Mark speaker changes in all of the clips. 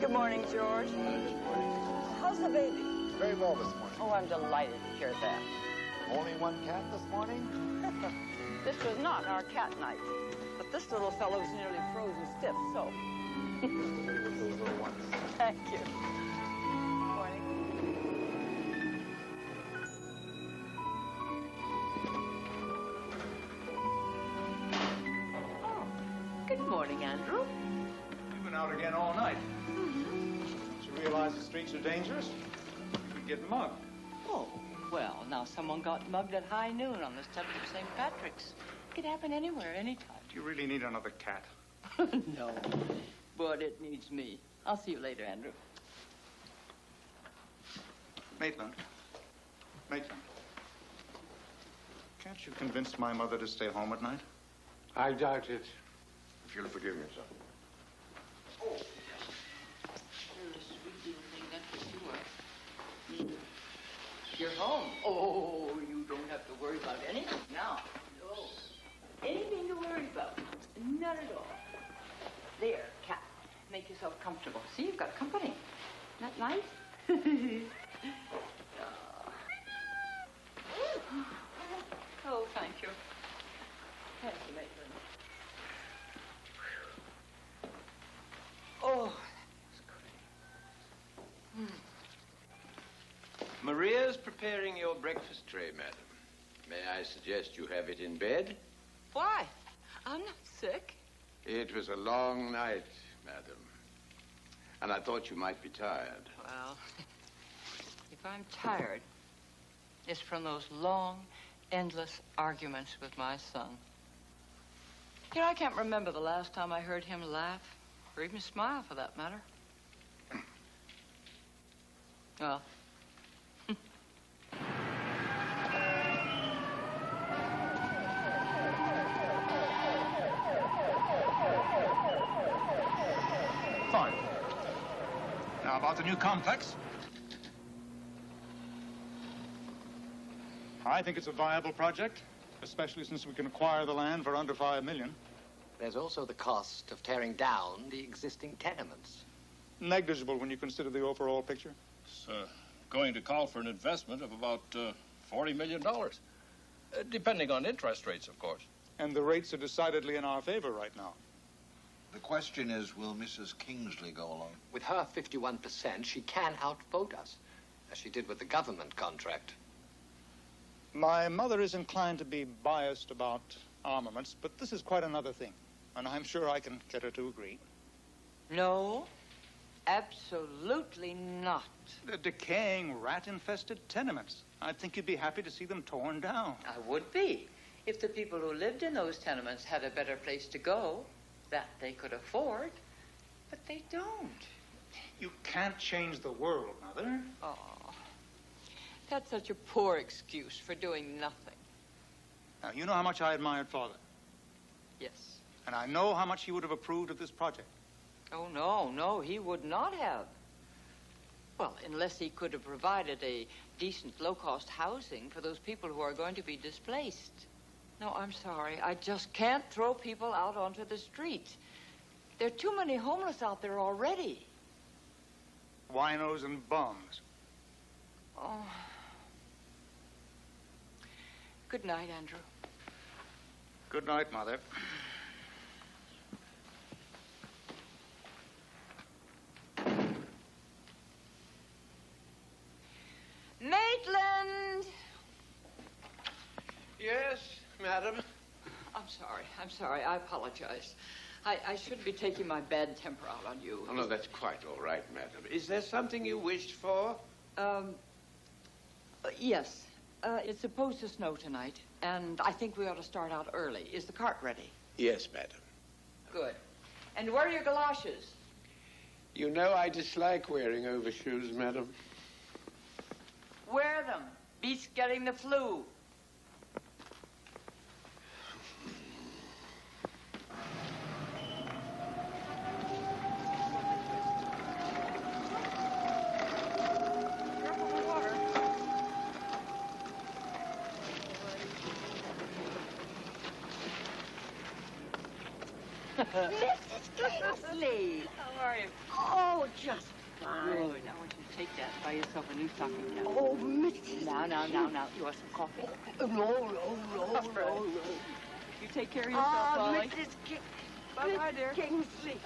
Speaker 1: Good morning, George.
Speaker 2: Good morning.
Speaker 1: How's the baby?
Speaker 2: Very well this morning.
Speaker 1: Oh, I'm delighted to hear that.
Speaker 2: Only one cat this morning?
Speaker 1: This was not our cat night, but this little fellow's nearly frozen stiff, so.
Speaker 2: With those little ones.
Speaker 1: Thank you. Good morning.
Speaker 3: Oh, good morning, Andrew.
Speaker 4: You've been out again all night. Did you realize the streets are dangerous? You could get mugged.
Speaker 3: Oh, well, now someone got mugged at high noon on the steps of St. Patrick's. It could happen anywhere, anytime.
Speaker 4: Do you really need another cat?
Speaker 3: No, but it needs me. I'll see you later, Andrew.
Speaker 4: Maitland. Maitland. Can't you convince my mother to stay home at night?
Speaker 5: I doubt it. If you'll forgive me, son.
Speaker 3: Oh, you're a sweet little thing, that's what you are. You're home. Oh, you don't have to worry about anything now. No. Anything to worry about. Not at all. There, cat. Make yourself comfortable. See, you've got company. Isn't that nice? Oh, thank you. Thank you, Maitland. Oh, that was good.
Speaker 6: Maria's preparing your breakfast tray, madam. May I suggest you have it in bed?
Speaker 3: Why? I'm not sick.
Speaker 6: It was a long night, madam. And I thought you might be tired.
Speaker 3: Well, if I'm tired, it's from those long, endless arguments with my son. You know, I can't remember the last time I heard him laugh, or even smile, for that matter. Well,
Speaker 4: Fine. Now, about the new complex. I think it's a viable project, especially since we can acquire the land for under $5 million.
Speaker 7: There's also the cost of tearing down the existing tenements.
Speaker 4: Negligible when you consider the overall picture.
Speaker 8: It's going to call for an investment of about $40 million, depending on interest rates, of course.
Speaker 4: And the rates are decidedly in our favor right now.
Speaker 5: The question is, will Mrs. Kingsley go along?
Speaker 7: With her 51%, she can outvote us, as she did with the government contract.
Speaker 4: My mother is inclined to be biased about armaments, but this is quite another thing. And I'm sure I can get her to agree.
Speaker 3: no, absolutely not.
Speaker 4: The decaying, rat-infested tenements. I think you'd be happy to see them torn down.
Speaker 3: I would be, if the people who lived in those tenements had a better place to go that they could afford, but they don't.
Speaker 4: You can't change the world, Mother.
Speaker 3: Oh, that's such a poor excuse for doing nothing.
Speaker 4: Now, you know how much I admired Father.
Speaker 3: Yes.
Speaker 4: And I know how much he would have approved of this project.
Speaker 3: Oh, no, he would not have. Well, unless he could have provided a decent, low-cost housing for those people who are going to be displaced. No, I'm sorry. I just can't throw people out onto the street. There are too many homeless out there already.
Speaker 4: Winos and bums.
Speaker 3: Oh. Good night, Andrew.
Speaker 4: Good night, Mother.
Speaker 3: Maitland!
Speaker 6: Yes, madam.
Speaker 3: I'm sorry. I apologize. I shouldn't be taking my bad temper out on you.
Speaker 6: Oh, no, that's quite all right, madam. Is there something you wished for?
Speaker 3: Yes. It's supposed to snow tonight, and I think we ought to start out early. Is the cart ready?
Speaker 6: Yes, madam.
Speaker 3: Good. And where are your galoshes?
Speaker 6: You know I dislike wearing overshoes, madam.
Speaker 3: Wear them. Beats getting the flu.
Speaker 9: Mrs. Kingsley,
Speaker 3: How are you?
Speaker 9: Oh, just fine.
Speaker 3: Good. I want you to take that and buy yourself a new stocking cap.
Speaker 9: Oh, Mrs.
Speaker 3: Now. You want some coffee?
Speaker 9: No.
Speaker 3: You take care of yourself, Polly. Bye-bye, dear.
Speaker 9: Kingsley.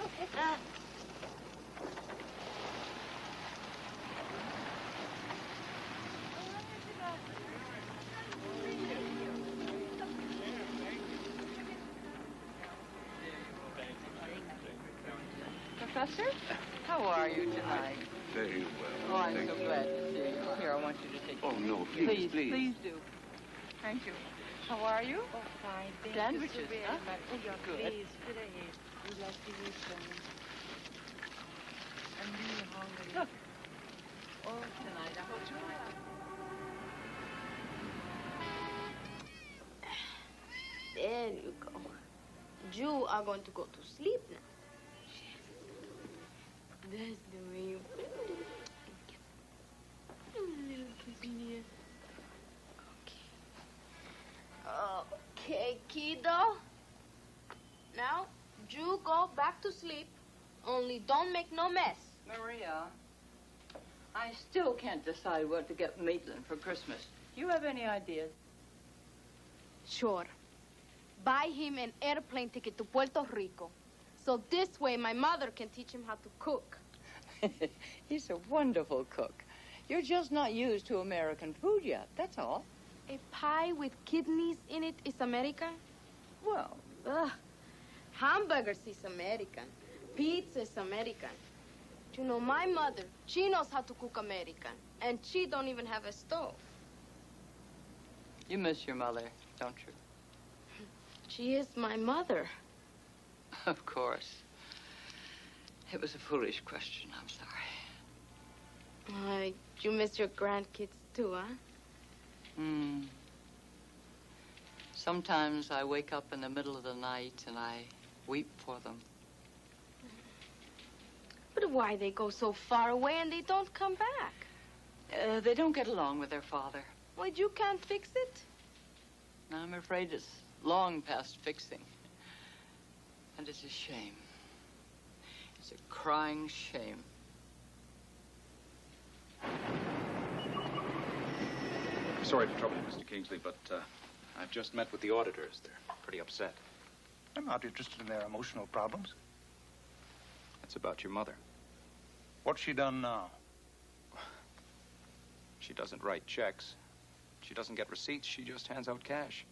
Speaker 3: Professor, how are you tonight?
Speaker 6: Very
Speaker 3: Oh,
Speaker 6: well.
Speaker 3: I'm so glad to see you. Here, I want you to take
Speaker 6: Oh,
Speaker 3: these.
Speaker 6: no, please.
Speaker 3: Please do. Thank you. How are you?
Speaker 9: Oh, fine. Thank
Speaker 3: Sandwiches,
Speaker 9: you so very
Speaker 3: huh?
Speaker 9: much. Oh, yeah,
Speaker 3: Good.
Speaker 9: please. Good ahead. We'd like to eat some. I'm really hungry.
Speaker 3: Look. Oh, tonight, I hope you like it.
Speaker 10: There you go. You are going to go to sleep now. That's the way you feel it. A little kiss in the ear. Okay, kiddo. Now, you go back to sleep. Only don't make no mess.
Speaker 3: Maria, I still can't decide what to get Maitland for Christmas. Do you have any ideas?
Speaker 10: Sure. Buy him an airplane ticket to Puerto Rico. So this way my mother can teach him how to cook.
Speaker 3: He's a wonderful cook. You're just not used to American food yet, that's all.
Speaker 10: A pie with kidneys in it is American?
Speaker 3: Well,
Speaker 10: Ugh. Hamburgers is American. Pizza is American. You know, my mother, she knows how to cook American. And she don't even have a stove.
Speaker 3: you miss your mother, don't you?
Speaker 10: She is my mother.
Speaker 3: Of course. It was a foolish question, I'm sorry.
Speaker 10: You miss your grandkids too, huh?
Speaker 3: Sometimes I wake up in the middle of the night and I weep for them.
Speaker 10: But why they go so far away and they don't come back?
Speaker 3: They don't get along with their father.
Speaker 10: Well, you can't fix it?
Speaker 3: I'm afraid it's long past fixing. And it's a shame. It's a crying shame.
Speaker 11: Sorry to trouble you, Mr. Kingsley, but I've just met with the auditors. They're pretty upset.
Speaker 4: I'm not interested in their emotional problems.
Speaker 11: It's about your mother.
Speaker 4: What's she done now?
Speaker 11: She doesn't write checks. She doesn't get receipts. She just hands out cash.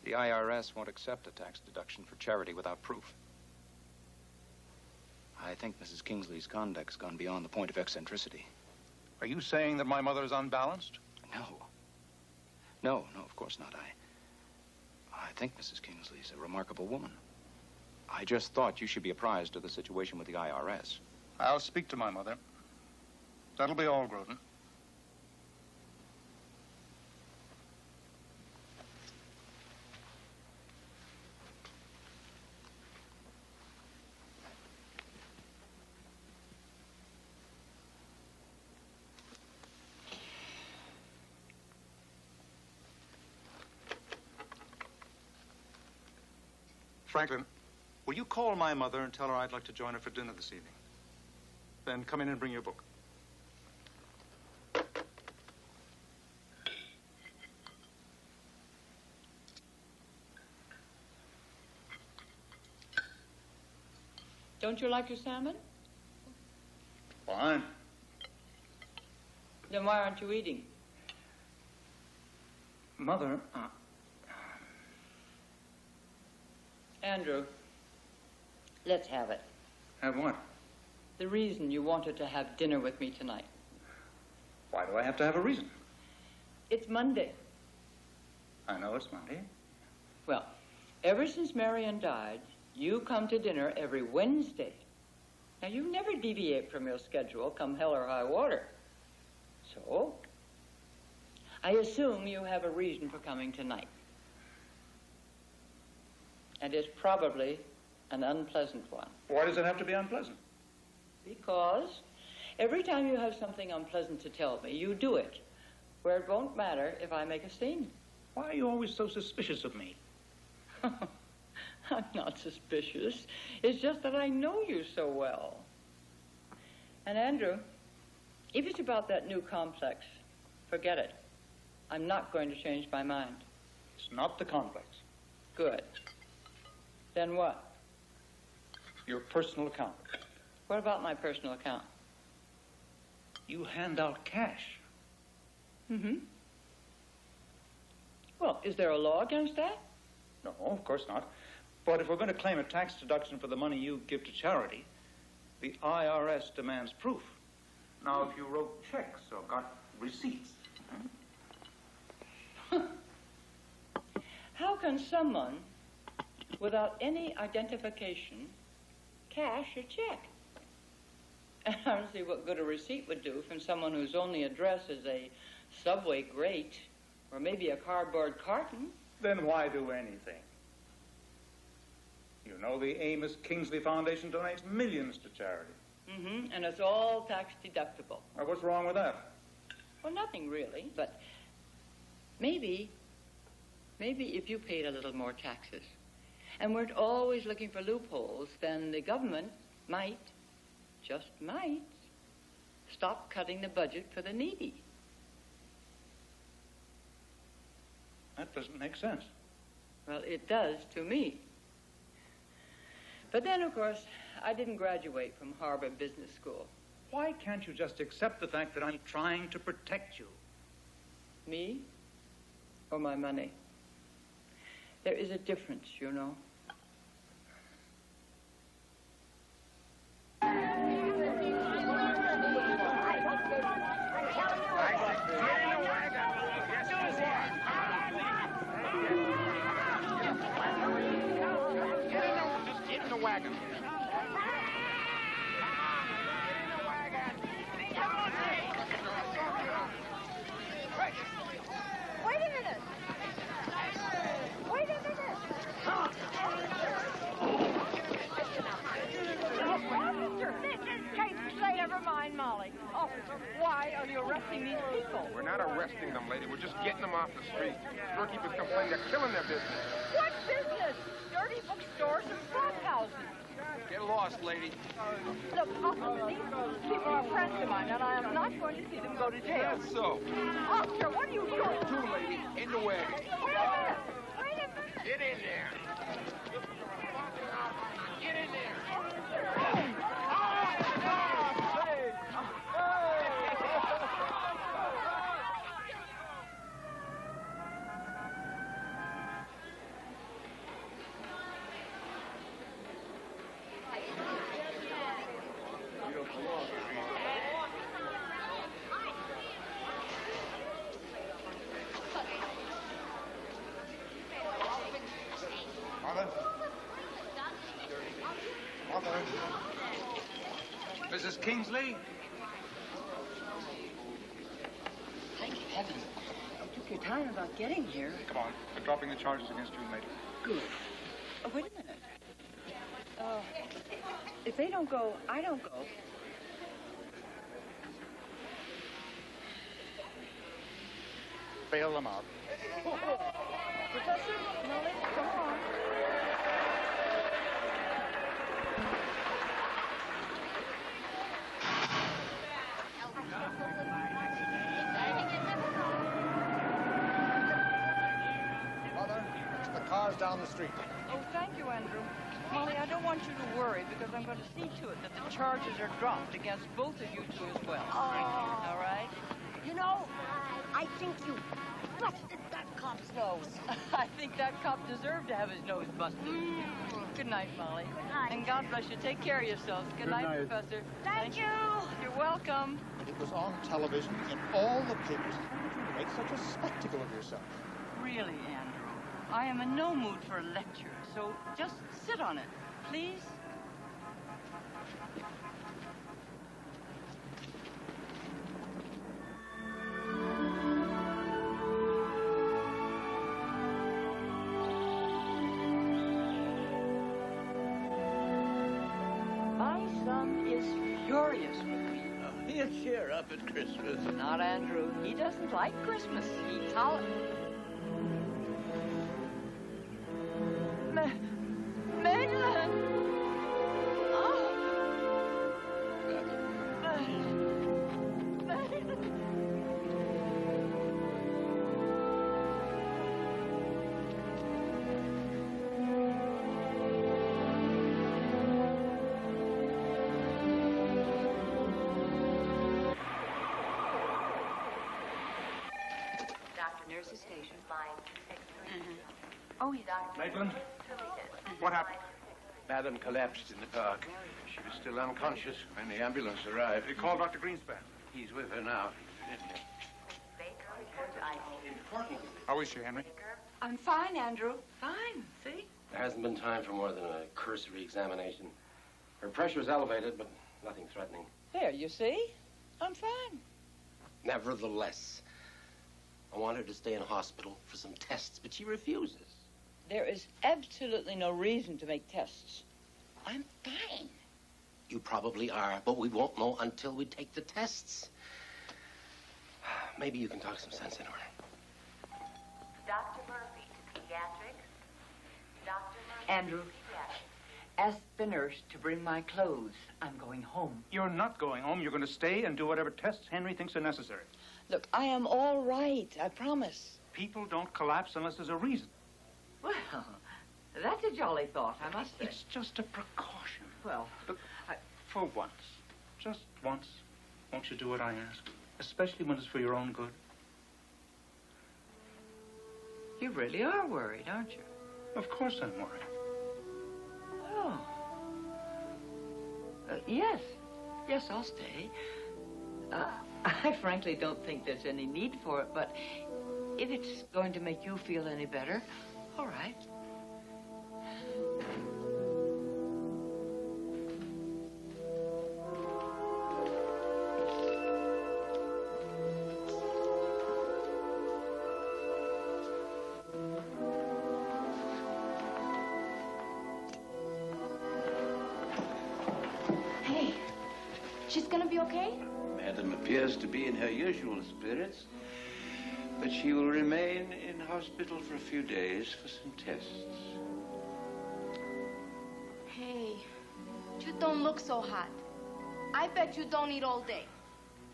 Speaker 11: The IRS won't accept a tax deduction for charity without proof. I think Mrs. Kingsley's conduct's gone beyond the point of eccentricity.
Speaker 4: Are you saying that my mother is unbalanced?
Speaker 11: No, of course not. I think Mrs. Kingsley's a remarkable woman. I just thought you should be apprised of the situation with the IRS.
Speaker 4: I'll speak to my mother. That'll be all, Groden. Franklin, will you call my mother and tell her I'd like to join her for dinner this evening? Then come in and bring your book.
Speaker 3: Don't you like your salmon?
Speaker 4: Fine.
Speaker 3: Then why aren't you eating?
Speaker 4: Mother,
Speaker 3: Andrew, let's have it.
Speaker 4: have what?
Speaker 3: The reason you wanted to have dinner with me tonight.
Speaker 4: Why do I have to have a reason?
Speaker 3: It's Monday.
Speaker 4: I know it's Monday.
Speaker 3: Well, ever since Marion died, you come to dinner every Wednesday. Now, you never deviate from your schedule, come hell or high water. So, I assume you have a reason for coming tonight. And it's probably an unpleasant one.
Speaker 4: Why does it have to be unpleasant?
Speaker 3: Because every time you have something unpleasant to tell me, you do it, where it won't matter if I make a scene.
Speaker 4: Why are you always so suspicious of me?
Speaker 3: I'm not suspicious. It's just that I know you so well. And Andrew, if it's about that new complex, forget it. I'm not going to change my mind.
Speaker 4: It's not the complex.
Speaker 3: Good. Then what?
Speaker 4: Your personal account.
Speaker 3: What about my personal account?
Speaker 4: You hand out cash.
Speaker 3: Mm-hmm. Well, is there a law against that?
Speaker 4: No, of course not. But if we're going to claim a tax deduction for the money you give to charity, the IRS demands proof. Now, if you wrote checks or got receipts...
Speaker 3: How can someone, without any identification, cash a check? And I don't see what good a receipt would do from someone whose only address is a Subway grate or maybe a cardboard carton.
Speaker 4: Then why do anything? You know the Amos Kingsley Foundation donates millions to charity.
Speaker 3: Mm-hmm, and it's all tax deductible.
Speaker 4: Well, what's wrong with that?
Speaker 3: Well, nothing really, but maybe if you paid a little more taxes and weren't always looking for loopholes, then the government might, just might, stop cutting the budget for the needy.
Speaker 4: That doesn't make sense.
Speaker 3: Well, it does to me. But then, of course, I didn't graduate from Harvard Business School.
Speaker 4: Why can't you just accept the fact that I'm trying to protect you?
Speaker 3: Me or my money? There is a difference, you know.
Speaker 6: Get in the wagon.
Speaker 1: Wait a minute. Wait a minute. Officer, this is Kate. Say, never mind, Molly. Officer, why are you arresting these people?
Speaker 12: We're not arresting them, lady. We're just getting them off the street. Storekeepers complain they're killing their business.
Speaker 1: What business? Dirty bookstores and slop houses.
Speaker 12: Get lost, lady.
Speaker 1: Look, officer, these people are friends of mine, and I am not going to see them go to jail.
Speaker 12: That's so.
Speaker 1: Officer, what are you doing?
Speaker 12: Two, lady. In the wagon.
Speaker 1: Wait a minute. Wait a minute.
Speaker 12: Get in there. Get in there.
Speaker 4: Mrs. Kingsley?
Speaker 3: Thank heaven. You took your time about getting here.
Speaker 4: Come on. We're dropping the charges against you later.
Speaker 3: Good. Oh, wait a minute. If they don't go, I don't go.
Speaker 4: Bail them out.
Speaker 1: Professor, Molly, come on.
Speaker 2: Mother, the car's down the street.
Speaker 1: Oh, thank you, Andrew. Molly, I don't want you to worry because I'm going to see to it that the charges are dropped against both of you two as well.
Speaker 9: Oh.
Speaker 1: All right?
Speaker 9: You know, I think you busted that cop's nose.
Speaker 1: I think that cop deserved to have his nose busted. Good night, Molly.
Speaker 9: Good night.
Speaker 1: And God bless you. Take care of yourselves. Good night, Professor.
Speaker 9: Thank you.
Speaker 1: You're welcome.
Speaker 2: It was on television in all the papers. How did you make such a spectacle of yourself?
Speaker 1: Really, Andrew, I am in no mood for a lecture, so just sit on it, please. My son is furious with me.
Speaker 6: He'll cheer up at Christmas.
Speaker 1: Not Andrew. He doesn't like Christmas.
Speaker 10: Maitland! Oh.
Speaker 3: Nurse's station.
Speaker 1: Oh, yes.
Speaker 4: Maitland?
Speaker 12: What happened?
Speaker 6: Madam collapsed in the park. She was still unconscious when the ambulance arrived.
Speaker 12: They called Dr. Greenspan.
Speaker 6: He's with her now.
Speaker 12: How is she, Henry?
Speaker 1: I'm fine, Andrew. Fine, see?
Speaker 13: There hasn't been time for more than a cursory examination. Her pressure is elevated, but nothing threatening.
Speaker 1: There, you see? I'm fine.
Speaker 13: Nevertheless, I want her to stay in hospital for some tests, but she refuses.
Speaker 1: There is absolutely no reason to make tests. I'm fine.
Speaker 13: You probably are, but we won't know until we take the tests. Maybe you can talk some sense into her.
Speaker 14: Dr. Murphy to pediatrics. Dr. Murphy
Speaker 1: Andrew,
Speaker 14: to pediatrics.
Speaker 3: Ask the nurse to bring my clothes. I'm going home.
Speaker 4: You're not going home. You're going to stay and do whatever tests Henry thinks are necessary.
Speaker 1: look, I am all right, I promise.
Speaker 4: People don't collapse unless there's a reason.
Speaker 3: Well, that's a jolly thought, I must say.
Speaker 4: It's just a precaution.
Speaker 3: Well,
Speaker 4: look, for once, just once, won't you do what I ask? Especially when it's for your own good.
Speaker 3: you really are worried, aren't you?
Speaker 4: Of course I'm worried.
Speaker 3: Oh. Yes. Yes, I'll stay. I frankly don't think there's any need for it, but if it's going to make you feel any better, all right.
Speaker 10: Hey, she's gonna be okay?
Speaker 6: Madam appears to be in her usual spirits, but she will remain in hospital for a few days for some tests.
Speaker 10: Hey, you don't look so hot. I bet you don't eat all day.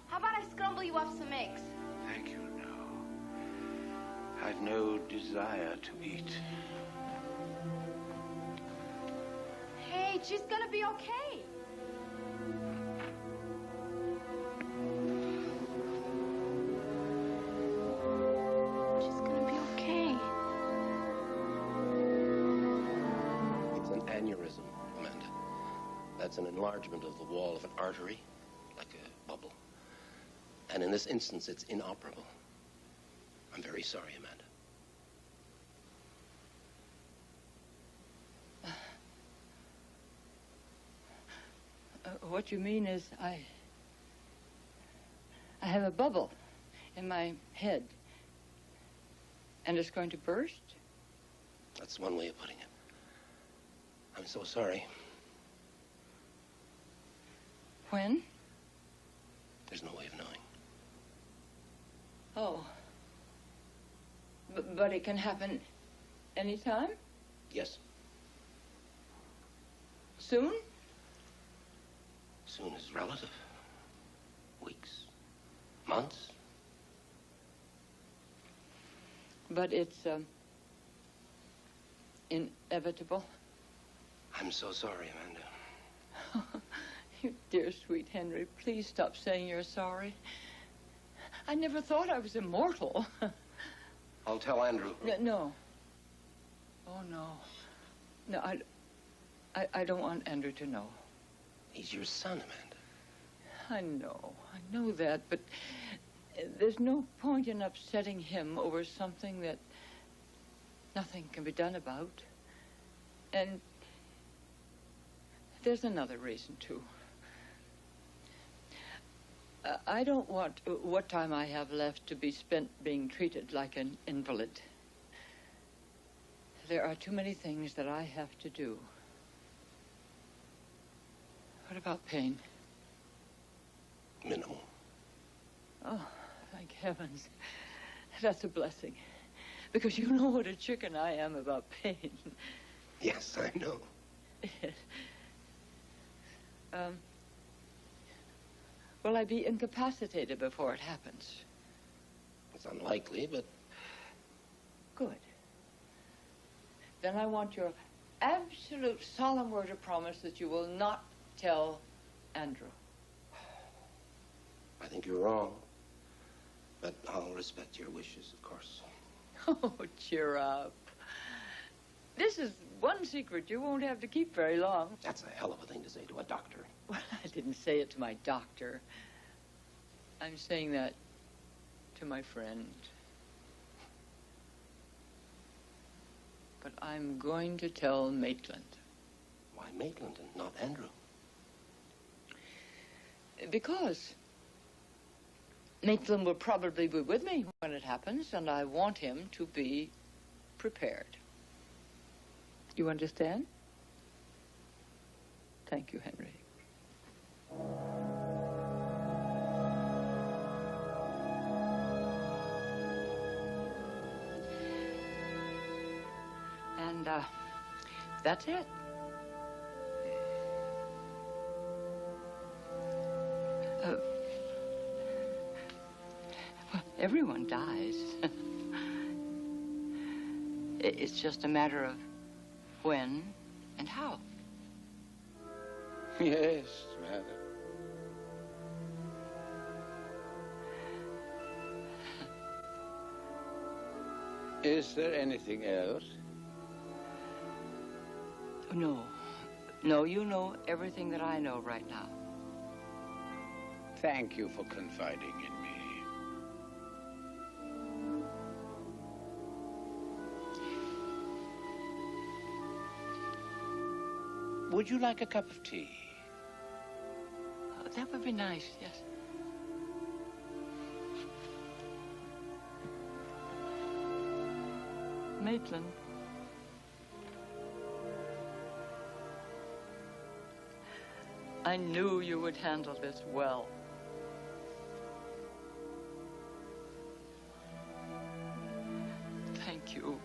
Speaker 10: How about I scramble you up some eggs?
Speaker 6: Thank you, no. I've no desire to eat.
Speaker 10: Hey, she's gonna be okay. She's gonna be okay.
Speaker 13: It's an aneurysm, Amanda. That's an enlargement of the wall of an artery, like a bubble. And in this instance, it's inoperable. I'm very sorry, Amanda.
Speaker 1: What you mean is I have a bubble in my head, and it's going to burst?
Speaker 13: That's one way of putting it. I'm so sorry.
Speaker 1: When?
Speaker 13: There's no way of knowing.
Speaker 1: Oh. But it can happen anytime?
Speaker 13: Yes,
Speaker 1: Soon?
Speaker 13: soon is relative. Weeks, months.
Speaker 1: But it's inevitable.
Speaker 13: I'm so sorry, Amanda.
Speaker 1: You dear, sweet Henry, please stop saying you're sorry. I never thought I was immortal.
Speaker 13: I'll tell Andrew.
Speaker 1: No. Oh, no. No, I don't want Andrew to know.
Speaker 13: He's your son, Amanda.
Speaker 1: I know that, but there's no point in upsetting him over something that nothing can be done about. And there's another reason, too. I don't want what time I have left to be spent being treated like an invalid. There are too many things that I have to do. What about pain?
Speaker 13: Minimal.
Speaker 1: Oh, thank heavens. That's a blessing. Because you know what a chicken I am about pain.
Speaker 13: Yes, I know.
Speaker 1: Will I be incapacitated before it happens?
Speaker 13: It's unlikely, but...
Speaker 1: Good. Then I want your absolute solemn word of promise that you will not tell Andrew.
Speaker 13: I think you're wrong. But I'll respect your wishes, of course.
Speaker 1: Oh, cheer up. This is one secret you won't have to keep very long.
Speaker 13: That's a hell of a thing to say to a doctor.
Speaker 1: Well, I didn't say it to my doctor. I'm saying that to my friend. But I'm going to tell Maitland.
Speaker 13: Why Maitland and not Andrew?
Speaker 1: Because Maitland will probably be with me when it happens, and I want him to be prepared. You understand? Thank you, Henry. And, that's it. Well, everyone dies. It's just a matter of when and how.
Speaker 6: Yes, rather. Is there anything else?
Speaker 1: No. No, you know everything that I know right now.
Speaker 6: Thank you for confiding in me. Would you like a cup of tea?
Speaker 1: Oh, that would be nice, yes. Maitland. I knew you would handle this well. Thank you.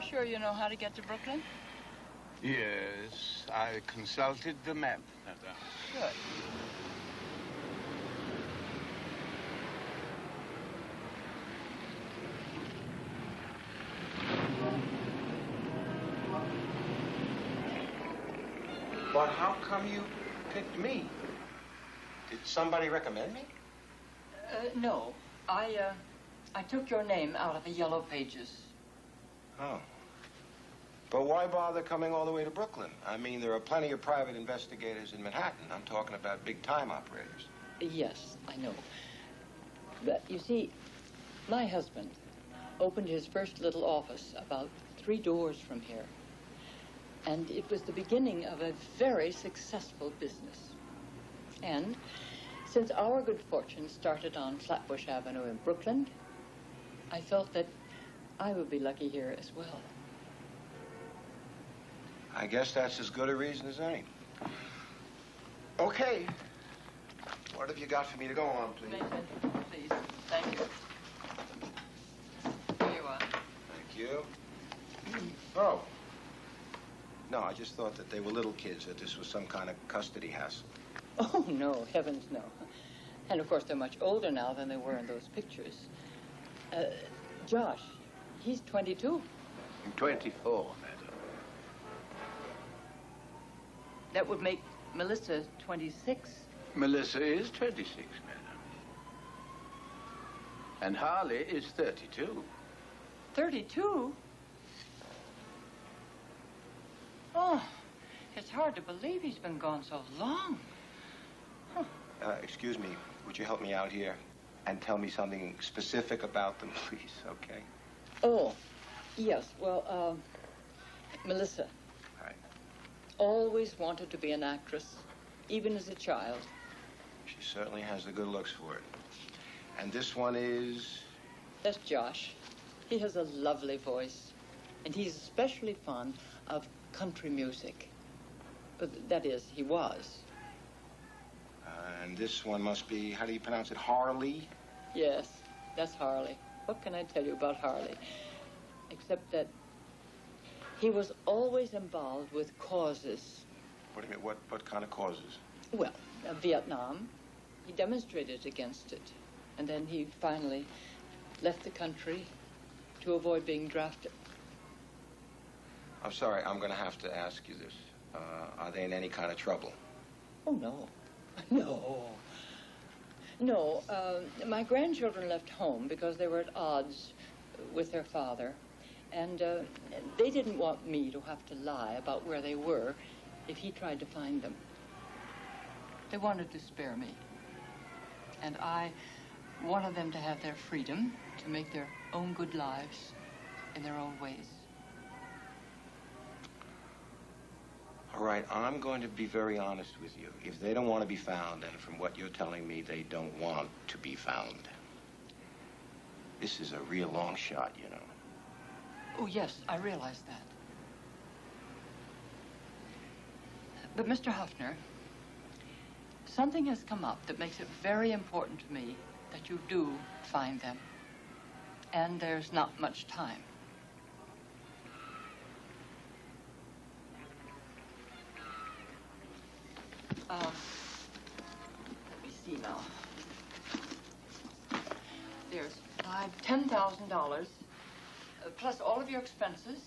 Speaker 1: Sure you know how to get to Brooklyn?
Speaker 6: Yes, I consulted the map.
Speaker 1: Good.
Speaker 13: But how come you picked me? Did somebody recommend me?
Speaker 1: No. I took your name out of the yellow pages.
Speaker 13: Oh. But why bother coming all the way to Brooklyn? I mean, there are plenty of private investigators in Manhattan. I'm talking about big-time operators.
Speaker 1: Yes, I know. But, you see, my husband opened his first little office about 3 doors from here. And it was the beginning of a very successful business. And since our good fortune started on Flatbush Avenue in Brooklyn, I felt that I would be lucky here as well.
Speaker 5: I guess that's as good a reason as any. Okay. What have you got for me to go on, please?
Speaker 1: Mason, please. Thank you. Here you are.
Speaker 5: Thank you. Oh. No, I just thought that they were little kids, that this was some kind of custody hassle.
Speaker 1: Oh, no, heavens no. And of course, they're much older now than they were in those pictures. Josh, he's 22.
Speaker 6: I'm 24, madam.
Speaker 1: That would make Melissa 26.
Speaker 6: Melissa is 26, madam. And Harley is 32.
Speaker 1: 32? Oh, it's hard to believe he's been gone so long. Huh.
Speaker 5: Excuse me, would you help me out here and tell me something specific about them, please, okay?
Speaker 1: Oh, yes. Well, Melissa.
Speaker 5: Hi.
Speaker 1: Always wanted to be an actress, even as a child.
Speaker 5: She certainly has the good looks for it. And this one is?
Speaker 1: That's Josh. He has a lovely voice, and he's especially fond of country music. But that is, he was.
Speaker 5: And this one must be, how do you pronounce it, Harley?
Speaker 1: Yes, that's Harley. What can I tell you about Harley? Except that he was always involved with causes.
Speaker 5: What do you mean, what kind of causes?
Speaker 1: Well, Vietnam. He demonstrated against it. And then he finally left the country to avoid being drafted.
Speaker 5: I'm sorry, I'm going to have to ask you this. Are they in any kind of trouble?
Speaker 1: Oh, no. No. No, my grandchildren left home because they were at odds with their father. And they didn't want me to have to lie about where they were if he tried to find them. They wanted to spare me. And I wanted them to have their freedom to make their own good lives in their own ways.
Speaker 5: All right, I'm going to be very honest with you. If they don't want to be found, and from what you're telling me, they don't want to be found, this is a real long shot, you know.
Speaker 1: Oh, yes, I realize that. But, Mr. Huffner, something has come up that makes it very important to me that you do find them. And there's not much time. Let me see now. There's $10,000, plus all of your expenses,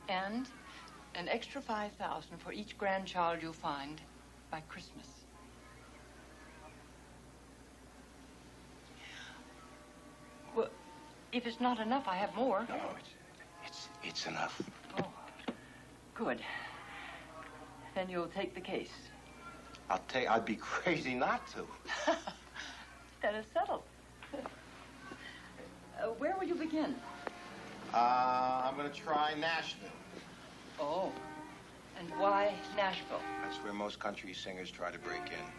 Speaker 1: and an extra $5,000 for each grandchild you find by Christmas. Well, if it's not enough, I have more.
Speaker 5: No, it's enough.
Speaker 1: Oh, good. Then you'll take the case.
Speaker 5: I'd be crazy not to.
Speaker 1: That is settled. Where will you begin?
Speaker 5: I'm going to try Nashville.
Speaker 1: Oh, and why Nashville?
Speaker 5: That's where most country singers try to break in.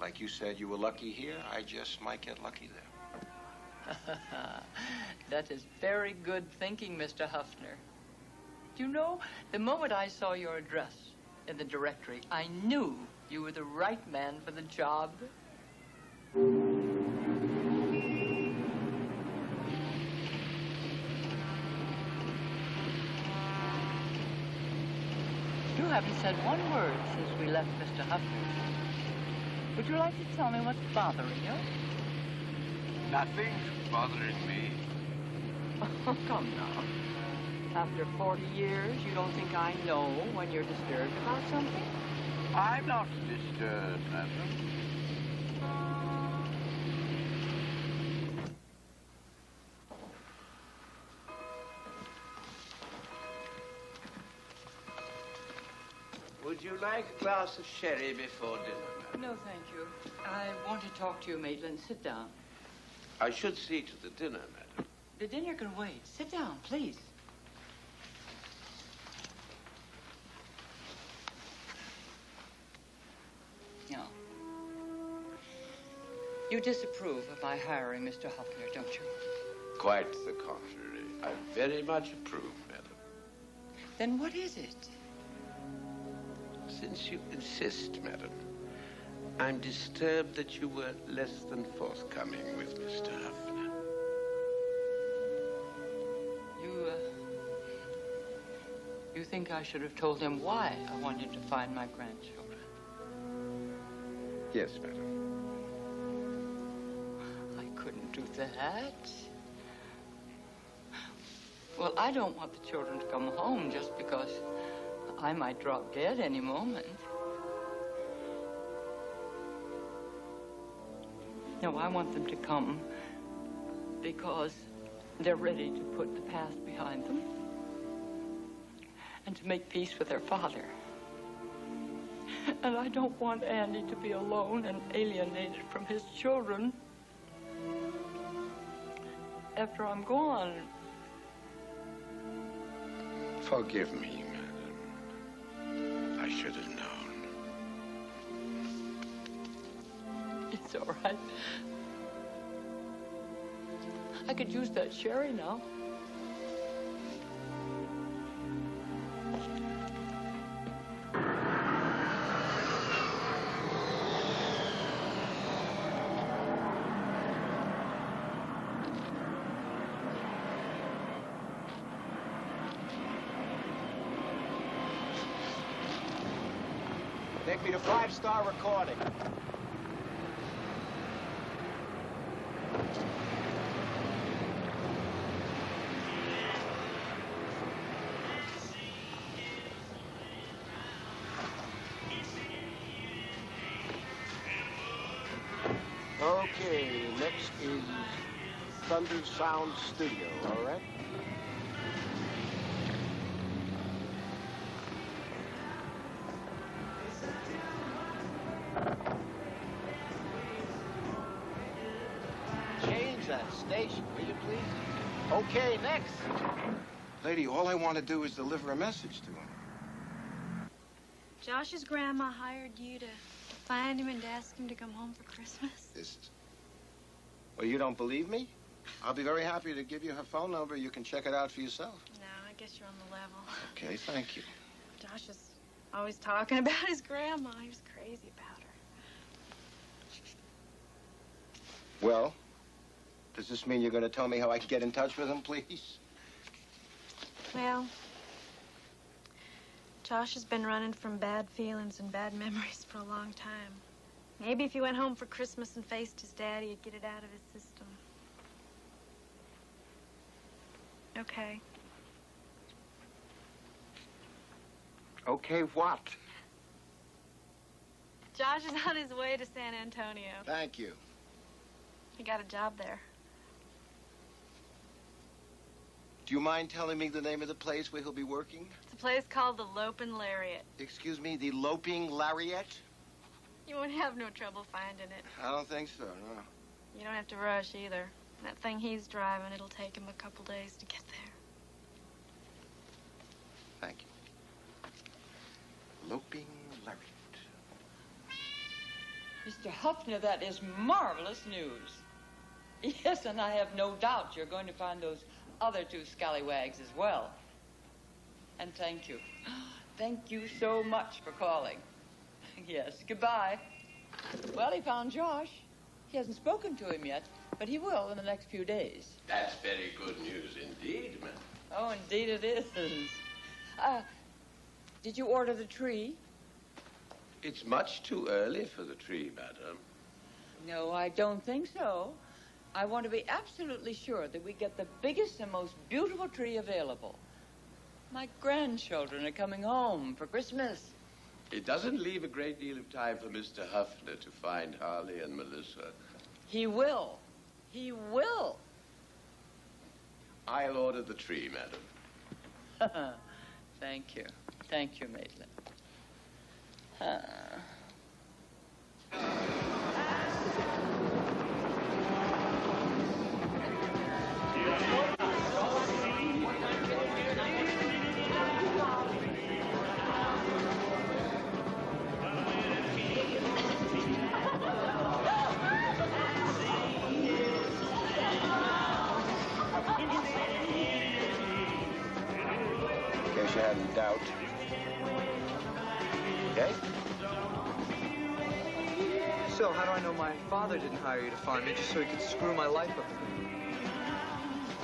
Speaker 5: Like you said, you were lucky here. I just might get lucky there.
Speaker 1: That is very good thinking, Mr. Huffner. Do you know, the moment I saw your address in the directory, I knew you were the right man for the job. You haven't said one word since we left Mr. Huffner. Would you like to tell me what's bothering you?
Speaker 6: Nothing's bothering me.
Speaker 1: Oh, come now. After 40 years, you don't think I know when you're disturbed about something?
Speaker 6: I'm not disturbed, madam. Would you like a glass of sherry before dinner, madam?
Speaker 1: No, thank you. I want to talk to you, Maitland. Sit down.
Speaker 6: I should see to the dinner, madam.
Speaker 1: The dinner can wait. Sit down, please. You disapprove of my hiring Mr. Hoffner, don't you?
Speaker 6: Quite the contrary. I very much approve, madam.
Speaker 1: Then what is it?
Speaker 6: Since you insist, madam, I'm disturbed that you were less than forthcoming with Mr. Hoffner.
Speaker 1: You think I should have told him why I wanted to find my grandchildren?
Speaker 6: Yes, madam.
Speaker 1: I couldn't do that. Well, I don't want the children to come home just because I might drop dead any moment. No, I want them to come because they're ready to put the past behind them and to make peace with their father. And I don't want Andy to be alone and alienated from his children after I'm gone.
Speaker 6: Forgive me, madam. I should have known.
Speaker 1: It's all right. I could use that sherry now.
Speaker 5: Take me to 5-star recording. Okay, next is Thunder Sound Studio, all right? Change that station, will you please? Okay, next. Lady, all I want to do is deliver a message to him.
Speaker 15: Josh's grandma hired you to find him and to ask him to come home for Christmas?
Speaker 5: Well, you don't believe me? I'll be very happy to give you her phone number. You can check it out for yourself.
Speaker 15: No, I guess you're on the level.
Speaker 5: Okay, thank you.
Speaker 15: Josh is always talking about his grandma. He was crazy about her.
Speaker 5: Well, does this mean you're going to tell me how I can get in touch with him, please?
Speaker 15: Well, Josh has been running from bad feelings and bad memories for a long time. Maybe if he went home for Christmas and faced his daddy, he'd get it out of his system. Okay.
Speaker 5: Okay, what?
Speaker 15: Josh is on his way to San Antonio.
Speaker 5: Thank you.
Speaker 15: He got a job there.
Speaker 5: Do you mind telling me the name of the place where he'll be working?
Speaker 15: It's a place called the Lopin' Lariat.
Speaker 5: Excuse me, the Loping Lariat?
Speaker 15: You won't have no trouble finding it.
Speaker 5: I don't think so, no.
Speaker 15: You don't have to rush either. That thing he's driving, it'll take him a couple days to get there.
Speaker 5: Thank you. Loping Lariat.
Speaker 1: Mr. Huffner, that is marvelous news. Yes, and I have no doubt you're going to find those other two scallywags as well. And thank you. Thank you so much for calling. Yes, goodbye. Well, he found Josh. He hasn't spoken to him yet, but he will in the next few days.
Speaker 6: That's very good news indeed, ma'am.
Speaker 1: Oh, indeed it is. Did you order the tree?
Speaker 6: It's much too early for the tree, madam.
Speaker 1: No, I don't think so. I want to be absolutely sure that we get the biggest and most beautiful tree available. My grandchildren are coming home for Christmas.
Speaker 6: It doesn't leave a great deal of time for Mr. Huffner to find Harley and Melissa.
Speaker 1: He will. He will.
Speaker 6: I'll order the tree, madam.
Speaker 1: Thank you. Thank you, Maitland.
Speaker 5: case you had any doubt. Okay?
Speaker 16: So, how do I know my father didn't hire you to farm me just so he could screw my life up again?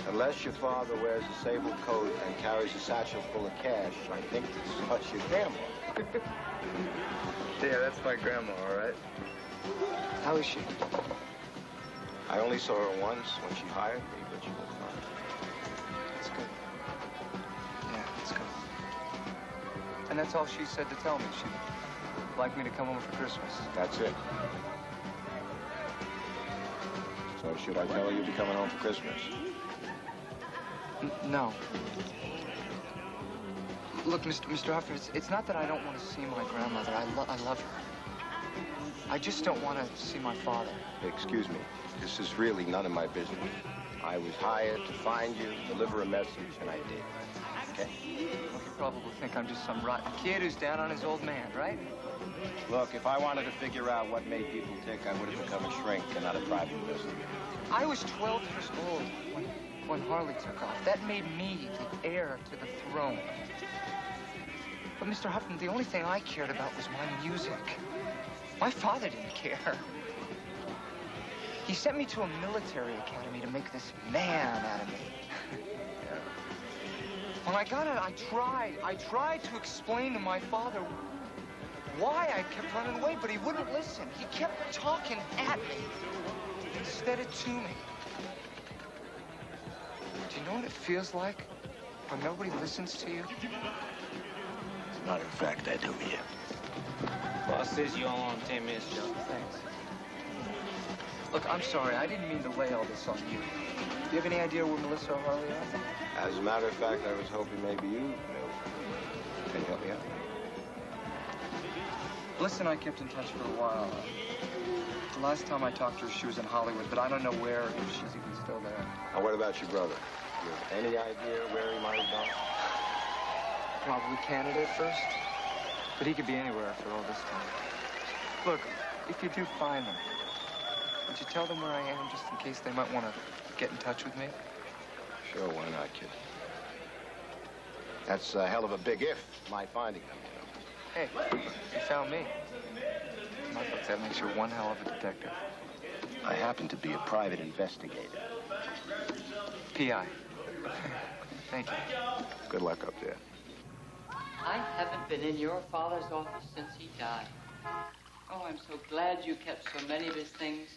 Speaker 5: Unless your father wears a sable coat and carries a satchel full of cash, I think this is what your grandma.
Speaker 16: Yeah, that's my grandma, all right. How is she?
Speaker 5: I only saw her once when she hired me, but she looked fine.
Speaker 16: That's good. Yeah, that's good. And that's all she said to tell me. She'd like me to come home for Christmas.
Speaker 5: That's it. So should I tell her you'll be coming home for Christmas?
Speaker 16: No. Look, Mr. Huffman, it's not that I don't want to see my grandmother. I love her. I just don't want to see my father.
Speaker 5: Excuse me. This is really none of my business. I was hired to find you, deliver a message, and I did. Okay?
Speaker 16: Well, you probably think I'm just some rotten kid who's down on his old man, right?
Speaker 5: Look, if I wanted to figure out what made people tick, I would have become a shrink and not a private investigator.
Speaker 16: I was 12 years old when Harley took off. That made me the heir to the throne. But, Mr. Huffman, the only thing I cared about was my music. My father didn't care. He sent me to a military academy to make this man out of me. When I got out, I tried to explain to my father why I kept running away, but he wouldn't listen. He kept talking at me instead of to me. Do you know what it feels like when nobody listens to you?
Speaker 5: As a matter of fact, I do, yeah.
Speaker 17: Boss says you all on 10 minutes, Joe.
Speaker 16: Thanks. Look, I'm sorry. I didn't mean to lay all this on you. Do you have any idea where Melissa or Harley are?
Speaker 5: As a matter of fact, I was hoping maybe you knew. Can you help me out?
Speaker 16: Melissa and I kept in touch for a while. The last time I talked to her, she was in Hollywood, but I don't know where, if she's even still there.
Speaker 5: Now, what about your brother? You have any idea where he might have gone?
Speaker 16: Probably Canada at first. But he could be anywhere after all this time. Look, if you do find them, would you tell them where I am just in case they might want to get in touch with me?
Speaker 5: Sure, why not, kid? That's a hell of a big if, my finding them, you know.
Speaker 16: Hey, you found me. My folks, that makes you one hell of a detective.
Speaker 5: I happen to be a private investigator.
Speaker 16: P.I. Thank you.
Speaker 5: Good luck up there.
Speaker 3: I haven't been in your father's office since he died. Oh, I'm so glad you kept so many of his things.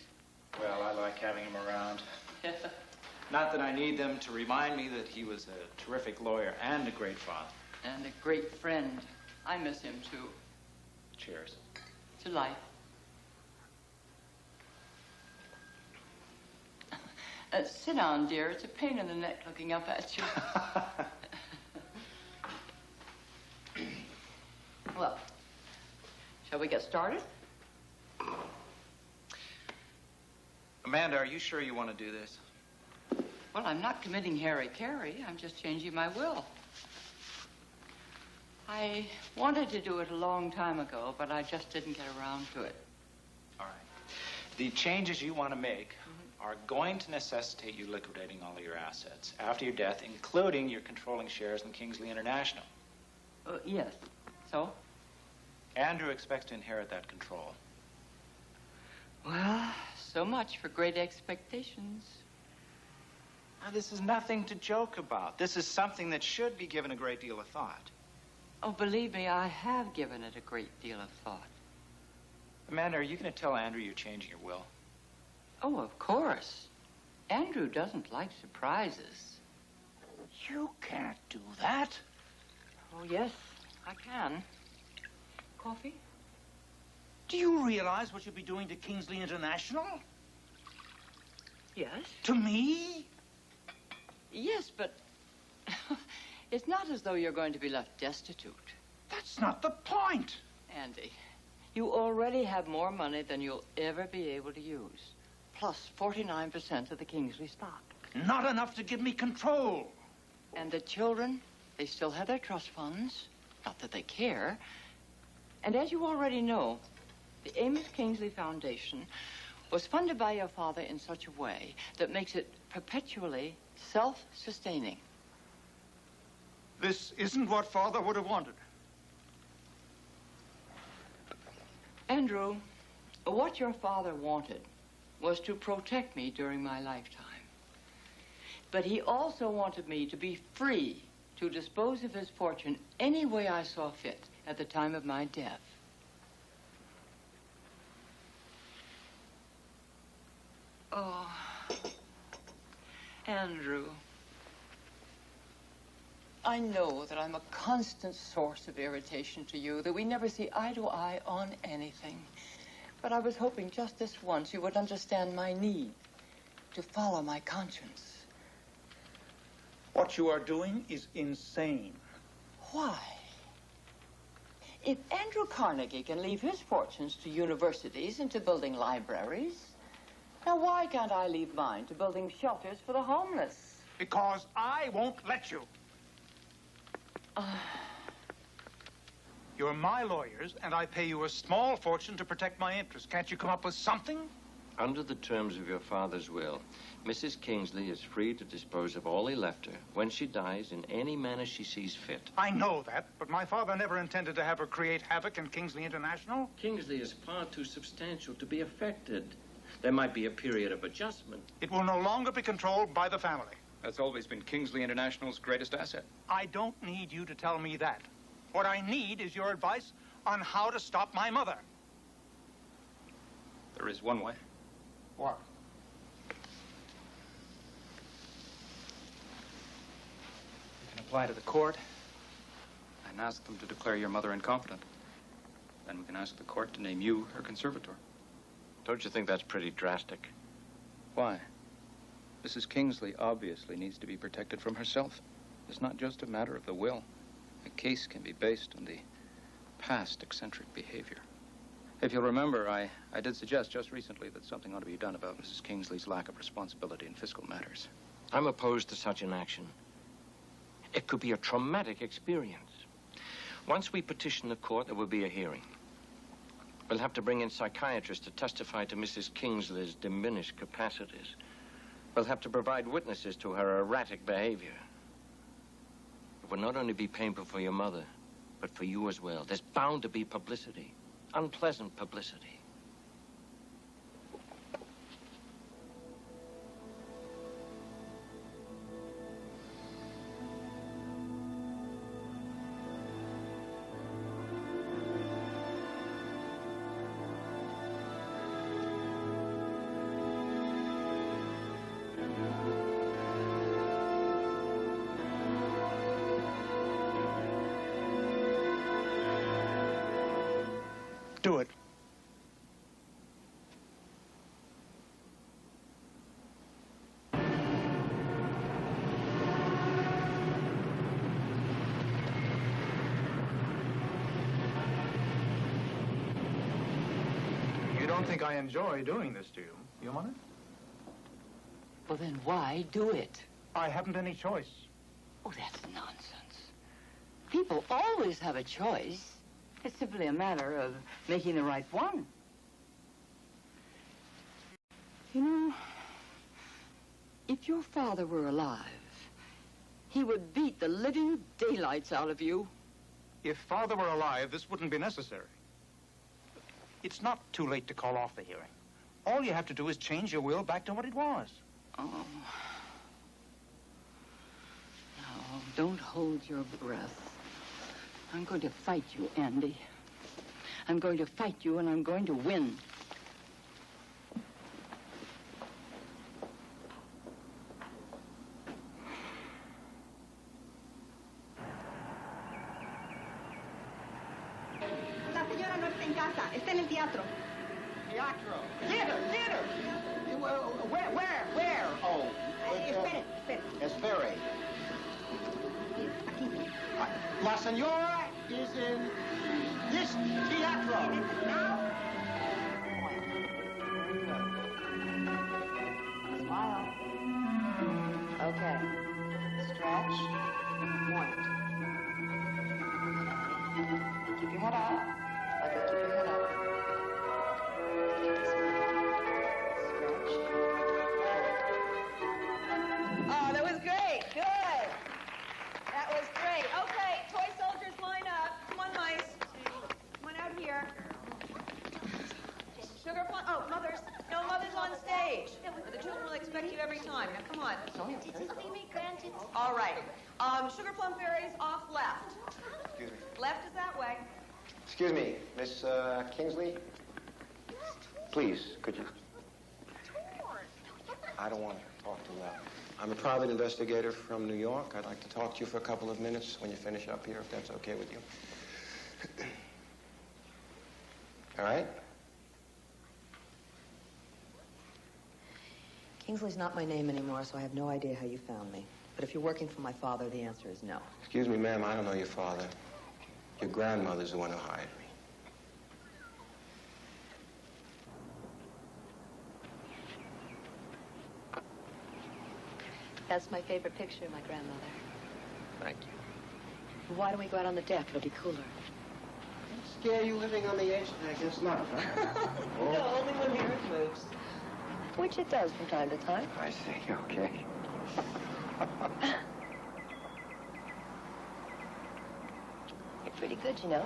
Speaker 11: Well, I like having him around. Not that I need them to remind me that he was a terrific lawyer and a great father.
Speaker 3: And a great friend. I miss him, too.
Speaker 11: Cheers.
Speaker 3: To life. Sit down, dear. It's a pain in the neck looking up at you. Well, shall we get started?
Speaker 11: Amanda, are you sure you want to do this?
Speaker 3: Well, I'm not committing Harry-Carry. I'm just changing my will. I wanted to do it a long time ago, but I just didn't get around to it.
Speaker 11: All right. The changes you want to make are going to necessitate you liquidating all of your assets after your death, including your controlling shares in Kingsley International.
Speaker 3: Yes. So?
Speaker 11: Andrew expects to inherit that control.
Speaker 3: Well, so much for great expectations.
Speaker 11: Now, this is nothing to joke about. This is something that should be given a great deal of thought.
Speaker 3: Oh, believe me, I have given it a great deal of thought.
Speaker 11: Amanda, are you going to tell Andrew you're changing your will?
Speaker 3: Oh, of course. Andrew doesn't like surprises.
Speaker 4: You can't do that.
Speaker 3: Oh, yes, I can. Coffee?
Speaker 4: Do you realize what you'll be doing to Kingsley International?
Speaker 3: Yes.
Speaker 4: To me?
Speaker 3: Yes, but it's not as though you're going to be left destitute.
Speaker 4: That's not the point.
Speaker 3: Andy, you already have more money than you'll ever be able to use. Plus 49% of the Kingsley stock.
Speaker 4: Not enough to give me control.
Speaker 3: And the children, they still have their trust funds. Not that they care. And as you already know, the Amos Kingsley Foundation was funded by your father in such a way that makes it perpetually self-sustaining.
Speaker 4: This isn't what Father would have wanted.
Speaker 3: Andrew, what your father wanted was to protect me during my lifetime. But he also wanted me to be free to dispose of his fortune any way I saw fit at the time of my death. Oh, Andrew, I know that I'm a constant source of irritation to you, that we never see eye to eye on anything. But I was hoping just this once you would understand my need to follow my conscience.
Speaker 4: What you are doing is insane.
Speaker 3: Why? If Andrew Carnegie can leave his fortunes to universities and to building libraries, now why can't I leave mine to building shelters for the homeless?
Speaker 4: Because I won't let you. You're my lawyers, and I pay you a small fortune to protect my interests. Can't you come up with something?
Speaker 6: Under the terms of your father's will, Mrs. Kingsley is free to dispose of all he left her when she dies in any manner she sees fit.
Speaker 4: I know that, but my father never intended to have her create havoc in Kingsley International.
Speaker 6: Kingsley is far too substantial to be affected. There might be a period of adjustment.
Speaker 4: It will no longer be controlled by the family.
Speaker 11: That's always been Kingsley International's greatest asset.
Speaker 4: I don't need you to tell me that. What I need is your advice on how to stop my mother.
Speaker 11: There is one way.
Speaker 4: What?
Speaker 11: You can apply to the court and ask them to declare your mother incompetent. Then we can ask the court to name you her conservator.
Speaker 6: Don't you think that's pretty drastic?
Speaker 11: Why? Mrs. Kingsley obviously needs to be protected from herself. It's not just a matter of the will. A case can be based on the past eccentric behavior. If you'll remember, I did suggest just recently that something ought to be done about Mrs. Kingsley's lack of responsibility in fiscal matters.
Speaker 6: I'm opposed to such an action. It could be a traumatic experience. Once we petition the court, there will be a hearing. We'll have to bring in psychiatrists to testify to Mrs. Kingsley's diminished capacities. We'll have to provide witnesses to her erratic behavior. It will not only be painful for your mother, but for you as well. There's bound to be publicity, unpleasant publicity.
Speaker 4: Do it. You don't think I enjoy doing this, do you, Your Honor?
Speaker 3: Well, then why do it?
Speaker 4: I haven't any choice.
Speaker 3: Oh, that's nonsense. People always have a choice. It's simply a matter of making the right one. You know, if your father were alive, he would beat the living daylights out of you.
Speaker 4: If Father were alive, this wouldn't be necessary. It's not too late to call off the hearing. All you have to do is change your will back to what it was.
Speaker 3: Oh. No, don't hold your breath. I'm going to fight you, Andy. I'm going to fight you, and I'm going to win.
Speaker 9: La señora no está en casa. Está en el teatro.
Speaker 2: Teatro. Theater. Where? Oh.
Speaker 9: Espere.
Speaker 2: Espere.
Speaker 9: Aquí.
Speaker 2: La señora is in this teatro.
Speaker 9: Now.
Speaker 3: Smile. Okay. Stretch. Point. Okay. Keep your head up. Okay, keep your head up. Stretch. Oh, that was great. Good. That was great.
Speaker 18: Oh, mothers. No mothers on stage. The children will expect you every time. Now, come on. All right. Sugar Plum Fairies off left.
Speaker 5: Excuse me.
Speaker 18: Left is that way.
Speaker 5: Excuse me, Miss Kingsley? Please, could you... I don't want to talk too loud. I'm a private investigator from New York. I'd like to talk to you for a couple of minutes when you finish up here, if that's okay with you. All right?
Speaker 19: Kingsley's not my name anymore, so I have no idea how you found me. But if you're working for my father, the answer is no.
Speaker 5: Excuse me, ma'am, I don't know your father. Your grandmother's the one who hired me.
Speaker 19: That's my favorite picture of my grandmother.
Speaker 5: Thank you.
Speaker 19: Why don't we go out on the deck? It'll be cooler.
Speaker 5: Scare you living on the edge? I guess not, huh?
Speaker 19: No, only when the earth moves. Which it does from time to time.
Speaker 5: I see, okay.
Speaker 19: You're pretty good, you know,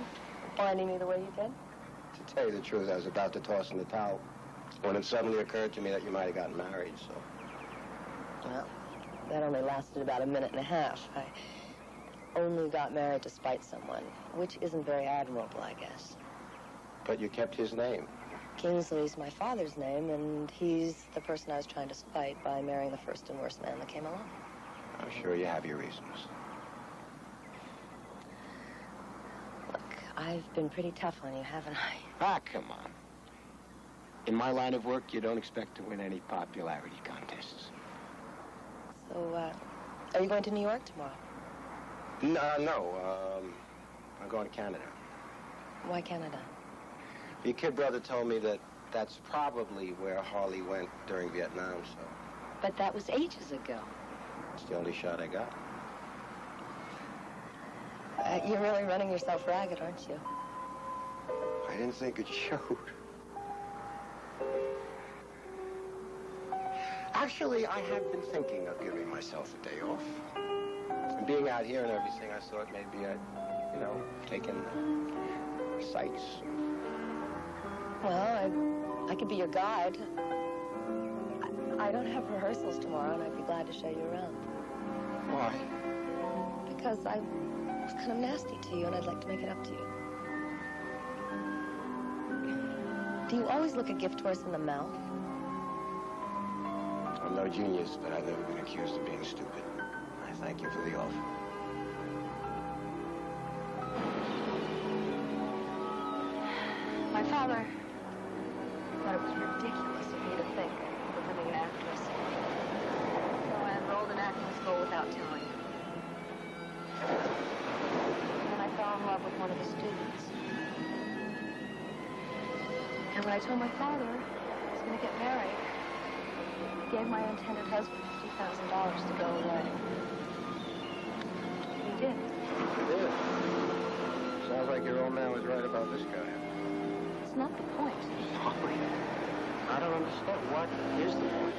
Speaker 19: finding me the way you did.
Speaker 5: To tell you the truth, I was about to toss in the towel when it suddenly occurred to me that you might have gotten married, so...
Speaker 19: Well, that only lasted about a minute and a half. I only got married to spite someone, which isn't very admirable, I guess.
Speaker 5: But you kept his name.
Speaker 19: Kingsley's my father's name, and he's the person I was trying to spite by marrying the first and worst man that came along.
Speaker 5: I'm sure you have your reasons.
Speaker 19: Look, I've been pretty tough on you, haven't I?
Speaker 5: Ah, come on. In my line of work, you don't expect to win any popularity contests.
Speaker 19: So, are you going to New York tomorrow?
Speaker 5: No. I'm going to Canada.
Speaker 19: Why Canada?
Speaker 5: Your kid brother told me that that's probably where Harley went during Vietnam, so...
Speaker 19: But that was ages ago.
Speaker 5: It's the only shot I got.
Speaker 19: You're really running yourself ragged, aren't you?
Speaker 5: I didn't think it showed. Actually, I have been thinking of giving myself a day off. And being out here and everything, I thought maybe I'd, you know, take in the sights.
Speaker 19: Well, I could be your guide. I don't have rehearsals tomorrow, and I'd be glad to show you around.
Speaker 5: Why?
Speaker 19: Because I was kind of nasty to you, and I'd like to make it up to you. Do you always look a gift horse in the mouth?
Speaker 5: I'm no genius, but I've never been accused of being stupid. I thank you for the offer.
Speaker 19: My father thought it was ridiculous of me to think of becoming an actress. So I enrolled in acting school without telling him. And then I fell in love with one of the students. And when I told my father I was going to get married, he gave my intended husband $50,000 to go away. He did.
Speaker 5: You did? Sounds like your old man was right about this guy.
Speaker 19: It's not the point.
Speaker 5: Sorry. I don't understand. What is the point?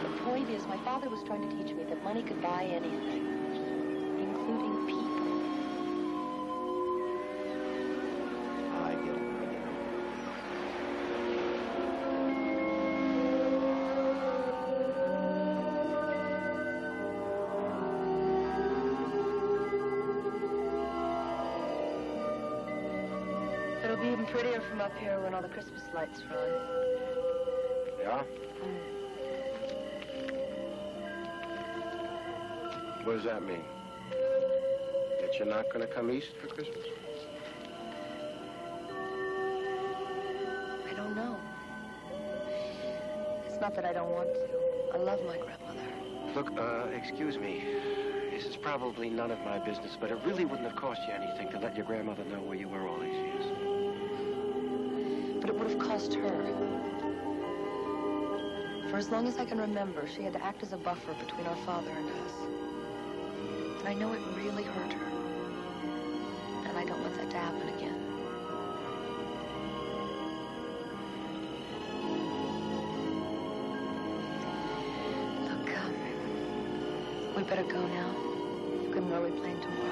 Speaker 19: The point is, my father was trying to teach me that money could buy anything, including people.
Speaker 5: I get it.
Speaker 19: It'll be even prettier from up here when all the Christmas lights are on.
Speaker 5: Yeah? What does that mean? That you're not going to come east for Christmas?
Speaker 19: I don't know. It's not that I don't want to. I love my grandmother.
Speaker 5: Look, excuse me. This is probably none of my business, but it really wouldn't have cost you anything to let your grandmother know where you were all these years.
Speaker 19: But it would have cost her. For as long as I can remember, she had to act as a buffer between our father and us. And I know it really hurt her. And I don't want that to happen again. Look, we better go now. You can know we're playing tomorrow.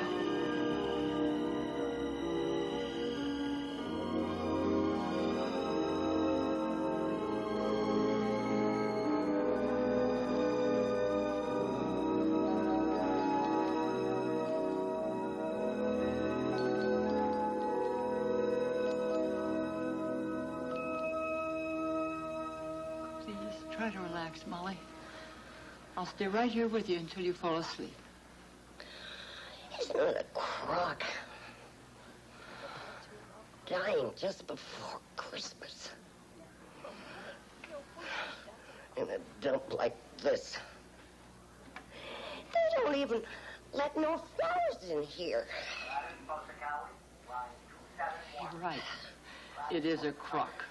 Speaker 3: Relax, Molly. I'll stay right here with you until you fall asleep.
Speaker 9: Isn't it a crock? Dying just before Christmas. In a dump like this. They don't even let no flowers in here.
Speaker 3: You're right. It is a crock.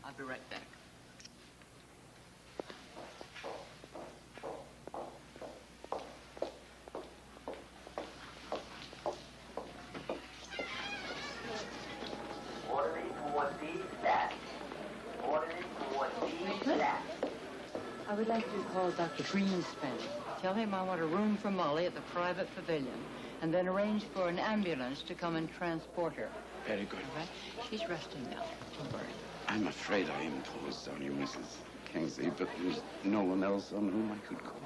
Speaker 3: I'll be right back. I would like to call Dr. Greenspan. Tell him I want a room for Molly at the private pavilion, and then arrange for an ambulance to come and transport her.
Speaker 20: Very good.
Speaker 3: All right? She's resting now. Don't worry.
Speaker 20: I'm afraid I imposed on you, Mrs. Kingsley, but there's no one else on whom I could call.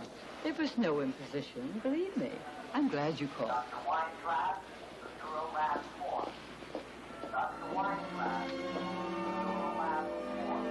Speaker 3: There was no imposition, believe me. I'm glad you called.
Speaker 14: Dr. Weintraub, the Neurolab 4. Dr. Weintraub, Neurolab 4.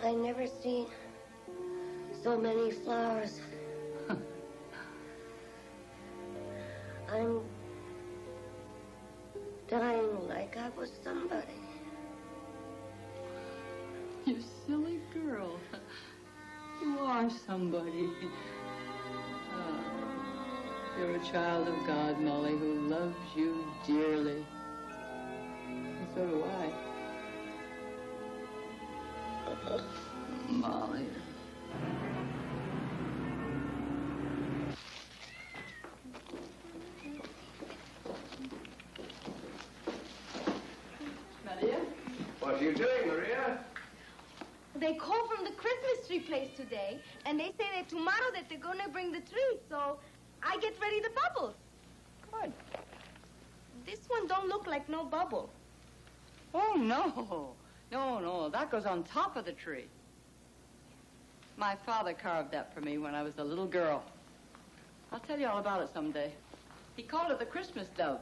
Speaker 9: I never seen so many flowers. I'm dying like I was somebody.
Speaker 3: You silly girl. You are somebody. You're a child of God, Molly, who loves you dearly. And so do I. Molly. Maria?
Speaker 5: What are you doing, Maria?
Speaker 10: They called from the Christmas tree place today, and they say that tomorrow that they're gonna bring the tree, so I get ready the bubbles.
Speaker 3: Good.
Speaker 10: This one don't look like no bubble.
Speaker 3: Oh, no. No, that goes on top of the tree. My father carved that for me when I was a little girl. I'll tell you all about it someday. He called it the Christmas dove.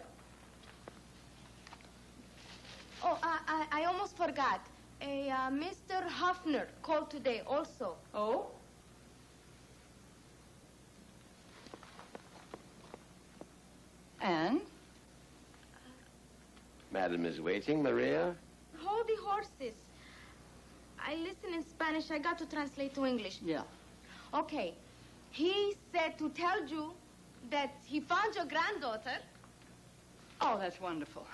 Speaker 10: Oh, I almost forgot. Mr. Huffner called today also.
Speaker 3: Oh? And?
Speaker 5: Madam is waiting, Maria.
Speaker 10: Hold the horses. I listen in Spanish. I got to translate to English.
Speaker 3: Yeah.
Speaker 10: Okay. He said to tell you that he found your granddaughter.
Speaker 3: Oh, that's wonderful.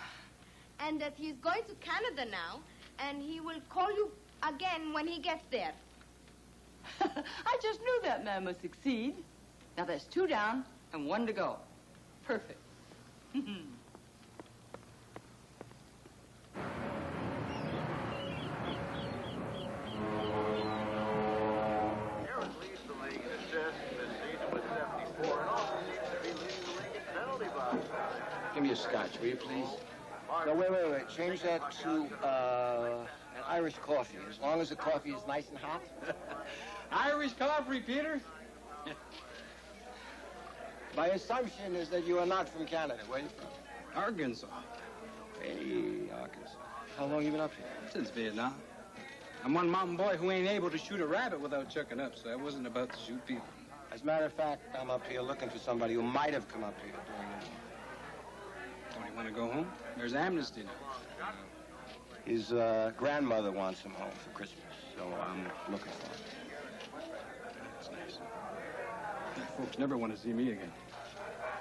Speaker 10: And that he's going to Canada now, and he will call you again when he gets there.
Speaker 3: I just knew that man would succeed. Now there's 2 down and 1 to go. Perfect.
Speaker 5: Give me a scotch, will you, please?
Speaker 2: No, wait. Change that to an Irish coffee, as long as the coffee is nice and hot.
Speaker 11: Irish coffee, Peter.
Speaker 2: My assumption is that you are not from Canada. Where are you from?
Speaker 11: Arkansas.
Speaker 2: Hey, Arkansas. How long you been up here?
Speaker 11: Since Vietnam. I'm one mountain boy who ain't able to shoot a rabbit without chucking up, so I wasn't about to shoot people.
Speaker 2: As a matter of fact, I'm up here looking for somebody who might have come up here during the war.
Speaker 11: Don't you want to go home? There's amnesty now.
Speaker 2: His grandmother wants him home for Christmas, so I'm looking for him.
Speaker 11: That's nice. You folks never want to see me again.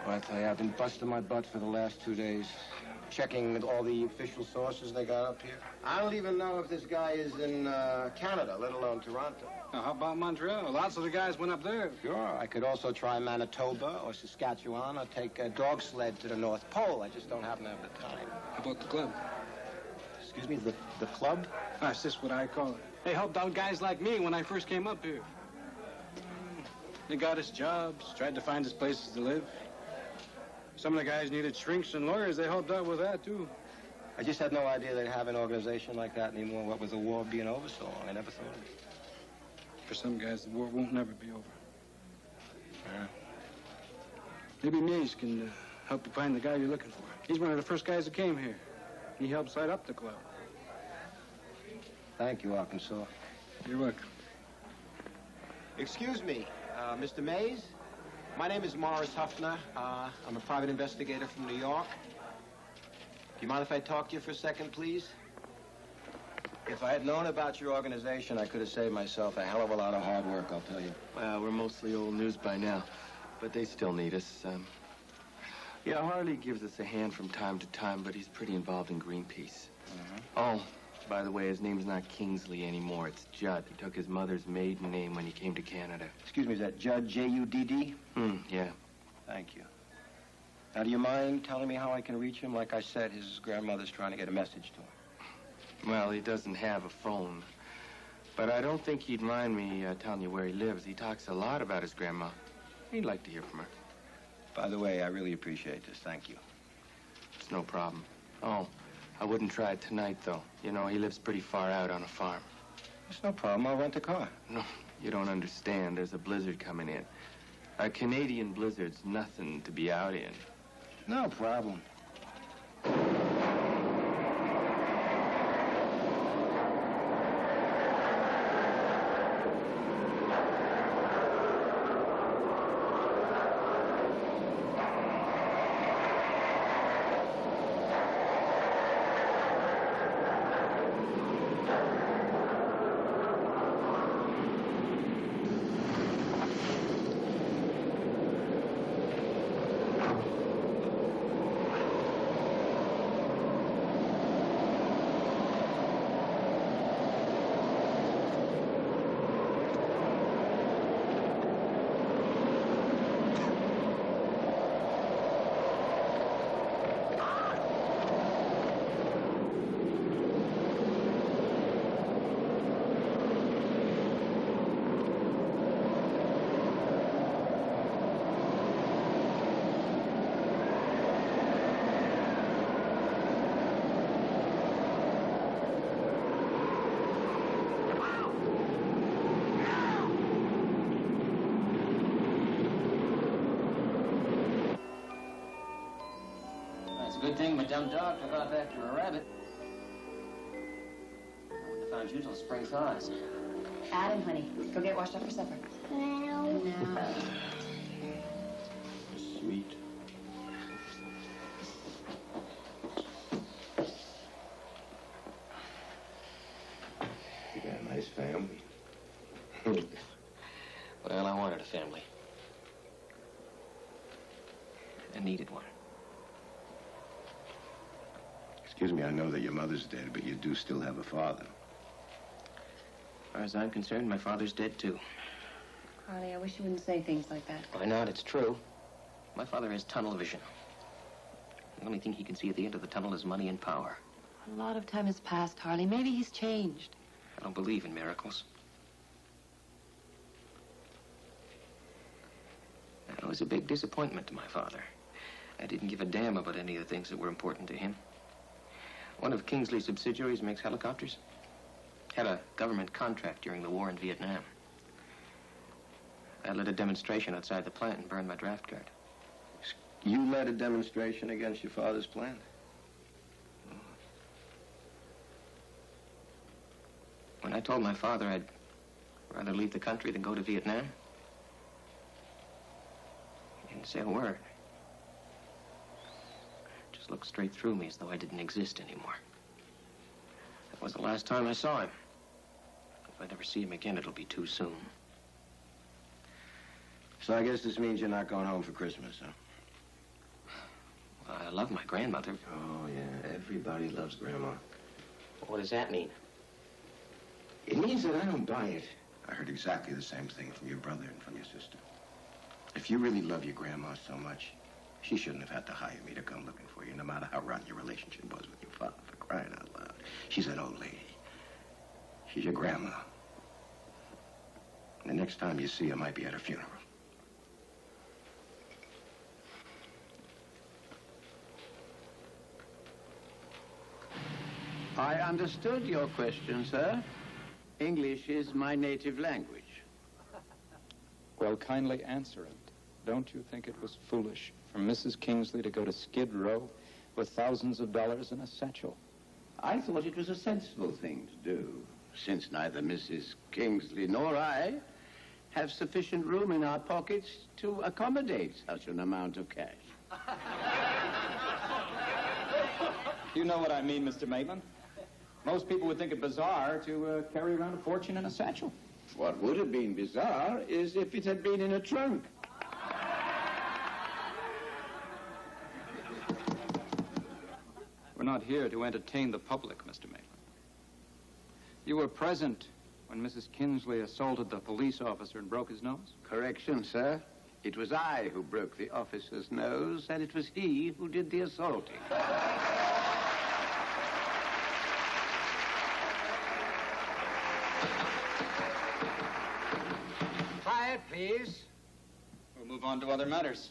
Speaker 2: Well, I tell you, I've been busting my butt for the last 2 days, checking all the official sources they got up here. I don't even know if this guy is in Canada, let alone Toronto.
Speaker 11: Now, how about Montreal? Lots of the guys went up there.
Speaker 2: Sure, I could also try Manitoba or Saskatchewan or take a dog sled to the North Pole. I just don't happen to have the time.
Speaker 11: How about the club?
Speaker 2: Excuse me, the The club?
Speaker 21: That's just what I call it. They helped out guys like me when I first came up here. They got us jobs, tried to find us places to live. Some of the guys needed shrinks and lawyers. They helped out with that, too.
Speaker 2: I just had no idea they'd have an organization like that anymore. What with the war being over so long, I never thought of it.
Speaker 21: For some guys, the war won't never be over.
Speaker 2: Yeah.
Speaker 21: Maybe Mays can help you find the guy you're looking for. He's one of the first guys that came here. He helped set up the club.
Speaker 2: Thank you, Arkansas.
Speaker 21: You're welcome.
Speaker 2: Excuse me, Mr. Mays? My name is Morris Huffner. I'm a private investigator from New York. Do you mind if I talk to you for a second, please? If I had known about your organization, I could have saved myself a hell of a lot of hard work, I'll tell you.
Speaker 13: Well, we're mostly old news by now, but they still need us. Yeah, Harley gives us a hand from time to time, but he's pretty involved in Greenpeace. Oh, by the way, his name's not Kingsley anymore. It's Judd. He took his mother's maiden name when he came to Canada.
Speaker 2: Excuse me, is that Judd, J-U-D-D?
Speaker 13: Yeah.
Speaker 2: Thank you. Now, do you mind telling me how I can reach him? Like I said, his grandmother's trying to get a message to him.
Speaker 13: Well, he doesn't have a phone. But I don't think he'd mind me telling you where he lives. He talks a lot about his grandma. He'd like to hear from her.
Speaker 2: By the way, I really appreciate this. Thank you.
Speaker 13: It's no problem. Oh, I wouldn't try it tonight, though. You know, he lives pretty far out on a farm.
Speaker 2: It's no problem. I'll rent a car.
Speaker 13: No, you don't understand. There's a blizzard coming in. A Canadian blizzard's nothing to be out in.
Speaker 2: No problem.
Speaker 22: It's a good thing my dumb dog took off after a rabbit. I wouldn't have found you till spring thaws.
Speaker 19: Adam, honey, go get washed up for supper. No.
Speaker 2: Sweet.
Speaker 13: You got a nice family.
Speaker 22: Well, I wanted a family. I needed one.
Speaker 2: Excuse me, I know that your mother's dead, but you do still have a father.
Speaker 22: As far as I'm concerned, my father's dead, too.
Speaker 19: Harley, I wish you wouldn't say things like that.
Speaker 22: Why not? It's true. My father has tunnel vision. The only thing he can see at the end of the tunnel is money and power.
Speaker 19: A lot of time has passed, Harley. Maybe he's changed.
Speaker 22: I don't believe in miracles. I was a big disappointment to my father. I didn't give a damn about any of the things that were important to him. One of Kingsley's subsidiaries makes helicopters. Had a government contract during the war in Vietnam. I led a demonstration outside the plant and burned my draft card.
Speaker 2: You led a demonstration against your father's plant?
Speaker 22: When I told my father I'd rather leave the country than go to Vietnam, he didn't say a word. Just looked straight through me as though I didn't exist anymore. That was the last time I saw him. If I never see him again, it'll be too soon.
Speaker 2: So I guess this means you're not going home for Christmas, huh?
Speaker 22: Well, I love my grandmother.
Speaker 2: Oh, yeah. Everybody loves Grandma.
Speaker 22: What does that mean?
Speaker 2: It means that I don't buy it. I heard exactly the same thing from your brother and from your sister. If you really love your grandma so much, she shouldn't have had to hire me to come looking for you, no matter how rotten your relationship was with your father.
Speaker 5: crying out loud. She's an old lady. She's your grandma. The next time you see her might be at her funeral.
Speaker 7: I understood your question, sir. English is my native language.
Speaker 11: Well, kindly answer it. Don't you think it was foolish for Mrs. Kingsley to go to Skid Row with thousands of dollars in a satchel?
Speaker 7: I thought it was a sensible thing to do, since neither Mrs. Kingsley nor I have sufficient room in our pockets to accommodate such an amount of cash.
Speaker 11: You know what I mean, Mr. Maitland. Most people would think it bizarre to carry around a fortune in a satchel.
Speaker 7: What would have been bizarre is if it had been in a trunk.
Speaker 11: We're not here to entertain the public, Mr. Maitland. You were present when Mrs. Kingsley assaulted the police officer and broke his nose?
Speaker 7: Correction, sir. It was I who broke the officer's nose, and it was he who did the assaulting.
Speaker 11: Quiet, please. We'll move on to other matters.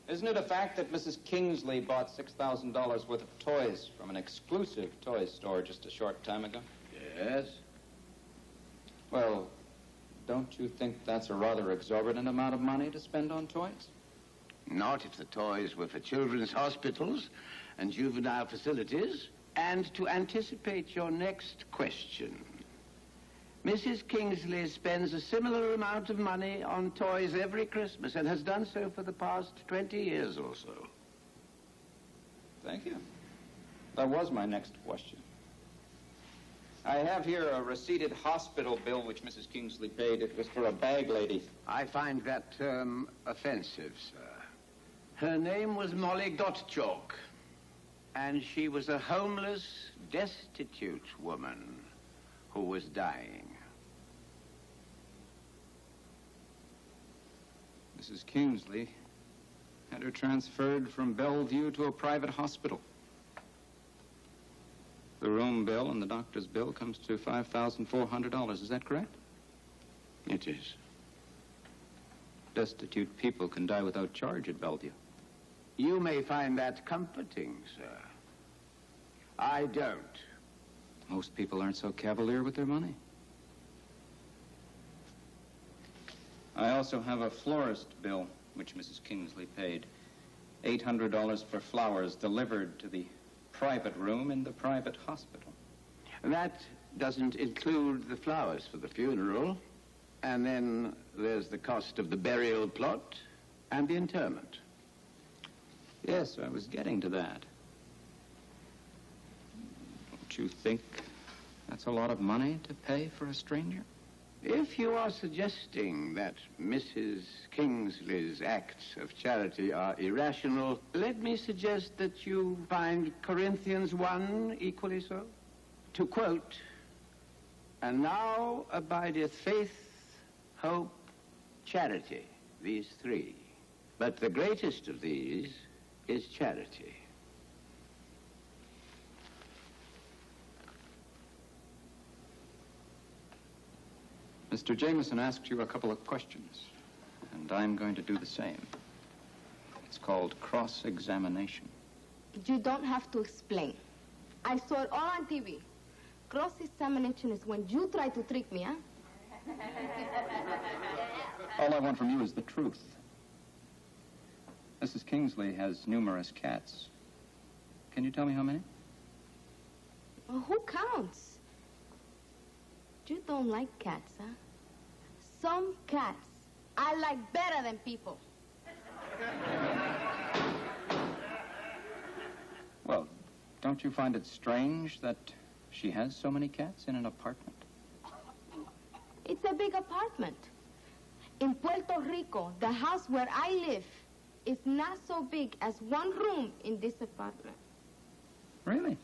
Speaker 11: Isn't it a fact that Mrs. Kingsley bought $6,000 worth of toys from an exclusive toy store just a short time ago?
Speaker 7: Yes.
Speaker 11: Well, don't you think that's a rather exorbitant amount of money to spend on toys?
Speaker 7: Not if the toys were for children's hospitals and juvenile facilities. And to anticipate your next question, Mrs. Kingsley spends a similar amount of money on toys every Christmas and has done so for the past 20 years or so.
Speaker 11: Thank you. That was my next question. I have here a receipted hospital bill which Mrs. Kingsley paid. It was for a bag lady.
Speaker 7: I find that term offensive, sir. Her name was Molly Gottchalk, and she was a homeless, destitute woman who was dying.
Speaker 11: Mrs. Kingsley had her transferred from Bellevue to a private hospital. The room bill and the doctor's bill comes to $5,400. Is that correct?
Speaker 7: It is.
Speaker 11: Destitute people can die without charge at Bellevue.
Speaker 7: You may find that comforting, sir. I don't.
Speaker 11: Most people aren't so cavalier with their money. I also have a florist bill, which Mrs. Kingsley paid. $800 for flowers delivered to the private room in the private hospital.
Speaker 7: That doesn't include the flowers for the funeral. And then there's the cost of the burial plot and the interment.
Speaker 11: Yes, I was getting to that. Don't you think that's a lot of money to pay for a stranger?
Speaker 7: If you are suggesting that Mrs. Kingsley's acts of charity are irrational, let me suggest that you find Corinthians 1 equally so. To quote, "And now abideth faith, hope, charity," these three. But the greatest of these is charity.
Speaker 11: Mr. Jameson asked you a couple of questions, and I'm going to do the same. It's called cross-examination.
Speaker 10: You don't have to explain. I saw it all on TV. Cross-examination is when you try to trick me, huh?
Speaker 11: All I want from you is the truth. Mrs. Kingsley has numerous cats. Can you tell me how many?
Speaker 10: Well, who counts? You don't like cats, huh? Some cats I like better than people.
Speaker 11: Well, don't you find it strange that she has so many cats in an apartment?
Speaker 10: It's a big apartment. In Puerto Rico, the house where I live is not so big as one room in this apartment.
Speaker 11: Really?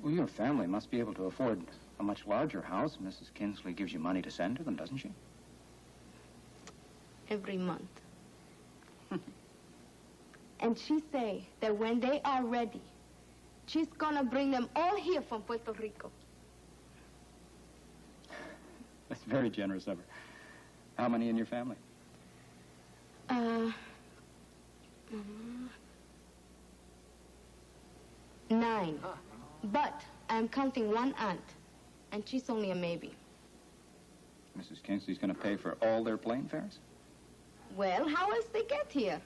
Speaker 11: Well, your family must be able to afford a much larger house. Mrs. Kingsley gives you money to send to them, doesn't she?
Speaker 10: Every month. And she say that when they are ready, she's gonna bring them all here from Puerto Rico.
Speaker 11: That's very generous of her. How many in your family?
Speaker 10: 9. But I'm counting one aunt, and she's only a maybe.
Speaker 11: Mrs. Kingsley's going to pay for all their plane fares?
Speaker 10: Well, how else they get here?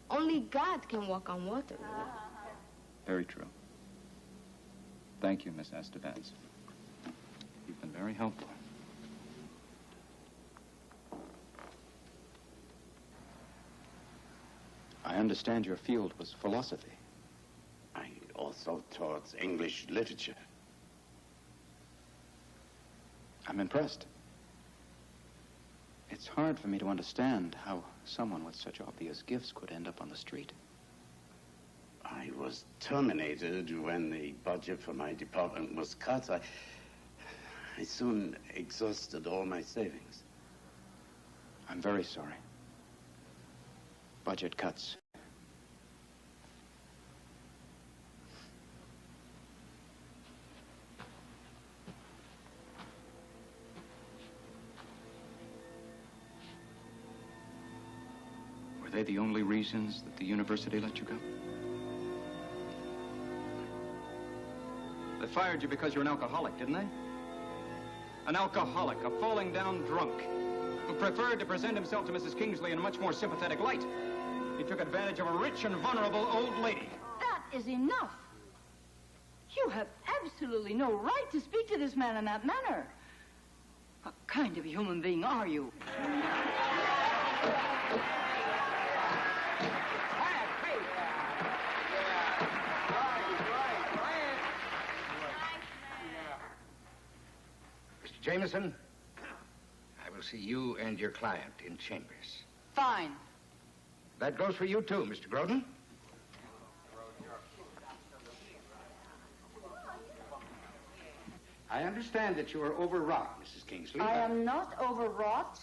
Speaker 10: Only God can walk on water.
Speaker 11: Very true. Thank you, Miss Estevez. You've been very helpful. I understand your field was philosophy.
Speaker 20: I also taught English literature.
Speaker 11: I'm impressed. It's hard for me to understand how someone with such obvious gifts could end up on the street.
Speaker 20: I was terminated when the budget for my department was cut. I soon exhausted all my savings.
Speaker 11: I'm very sorry. Budget cuts. Were they the only reasons that the university let you go? They fired you because you're an alcoholic, didn't they? An alcoholic, a falling down drunk, who preferred to present himself to Mrs. Kingsley in a much more sympathetic light. He took advantage of a rich and vulnerable old lady.
Speaker 8: That is enough. You have absolutely no right to speak to this man in that manner. What kind of a human being are you?
Speaker 12: Mr. Jameson, I will see you and your client in chambers.
Speaker 8: Fine.
Speaker 12: That goes for you, too, Mr. Groden. I understand that you are overwrought, Mrs. Kingsley.
Speaker 8: I am not overwrought.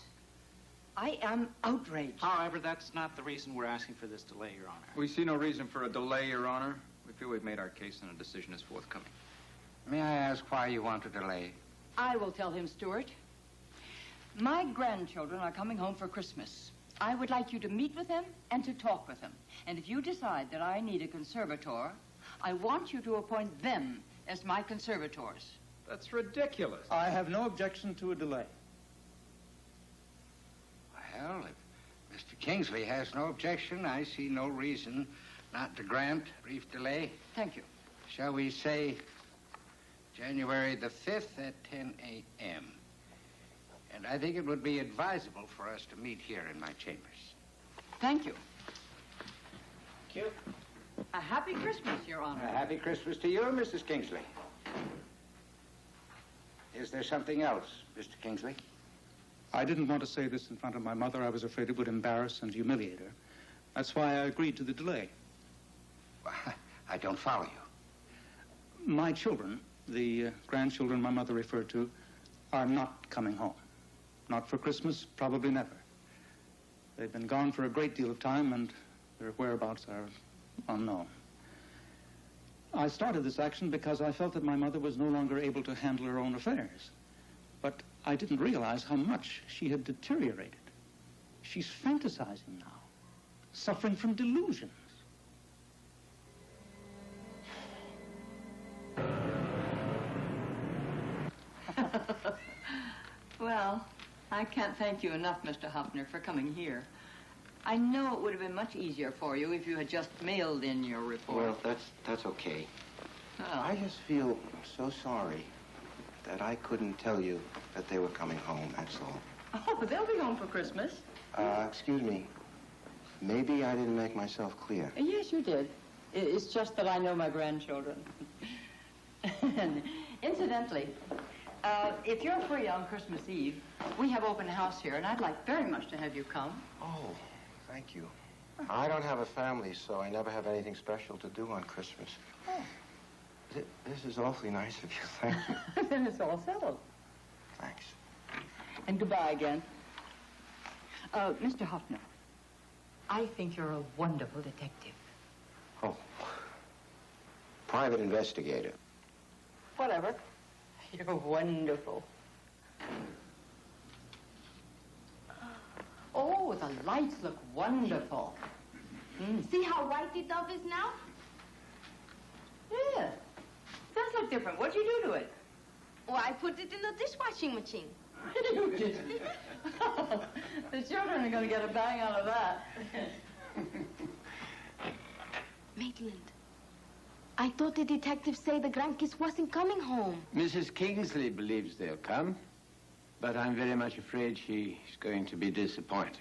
Speaker 8: I am outraged.
Speaker 23: However, that's not the reason we're asking for this delay, Your Honor.
Speaker 11: We see no reason for a delay, Your Honor. We feel we've made our case and a decision is forthcoming.
Speaker 12: May I ask why you want to delay?
Speaker 8: I will tell him, Stuart. My grandchildren are coming home for Christmas. I would like you to meet with them and to talk with them. And if you decide that I need a conservator, I want you to appoint them as my conservators.
Speaker 11: That's ridiculous. I have no objection to a delay.
Speaker 12: Well, if Mr. Kingsley has no objection, I see no reason not to grant brief delay.
Speaker 8: Thank you.
Speaker 12: Shall we say January the 5th at 10 a.m.? And I think it would be advisable for us to meet here in my chambers.
Speaker 8: Thank you.
Speaker 12: Thank you.
Speaker 8: A happy Christmas, Your Honor.
Speaker 12: A happy Christmas to you, Mrs. Kingsley. Is there something else, Mr. Kingsley?
Speaker 4: I didn't want to say this in front of my mother. I was afraid it would embarrass and humiliate her. That's why I agreed to the delay.
Speaker 12: I don't follow you.
Speaker 4: My children, the grandchildren my mother referred to, are not coming home. Not for Christmas, probably never. They've been gone for a great deal of time, and their whereabouts are unknown. I started this action because I felt that my mother was no longer able to handle her own affairs. But I didn't realize how much she had deteriorated. She's fantasizing now, suffering from delusions.
Speaker 8: Well, I can't thank you enough, Mr. Huffner, for coming here. I know it would have been much easier for you if you had just mailed in your report.
Speaker 5: Well, that's okay.
Speaker 8: Oh.
Speaker 5: I just feel so sorry that I couldn't tell you that they were coming home, that's all.
Speaker 8: Oh, they'll be home for Christmas.
Speaker 5: Excuse me. Maybe I didn't make myself clear.
Speaker 8: Yes, you did. It's just that I know my grandchildren. And incidentally, if you're free on Christmas Eve, we have open house here, and I'd like very much to have you come.
Speaker 5: Oh, thank you. I don't have a family, so I never have anything special to do on Christmas.
Speaker 8: Oh.
Speaker 5: This is awfully nice of you. Thank you.
Speaker 8: Then it's all settled.
Speaker 5: Thanks.
Speaker 8: And goodbye again. Mr. Huffner, I think you're a wonderful detective.
Speaker 5: Oh. Private investigator.
Speaker 8: Whatever. You're wonderful. Oh, the lights look wonderful.
Speaker 10: See how white the dove is now?
Speaker 8: Yeah. Does look different. What'd you do to it?
Speaker 10: Well, I put it in the dishwashing machine.
Speaker 8: You did. The children are going to get a bang out of that.
Speaker 10: Maitland, I thought the detectives say the grandkids wasn't coming home.
Speaker 7: Mrs. Kingsley believes they'll come, but I'm very much afraid she's going to be disappointed.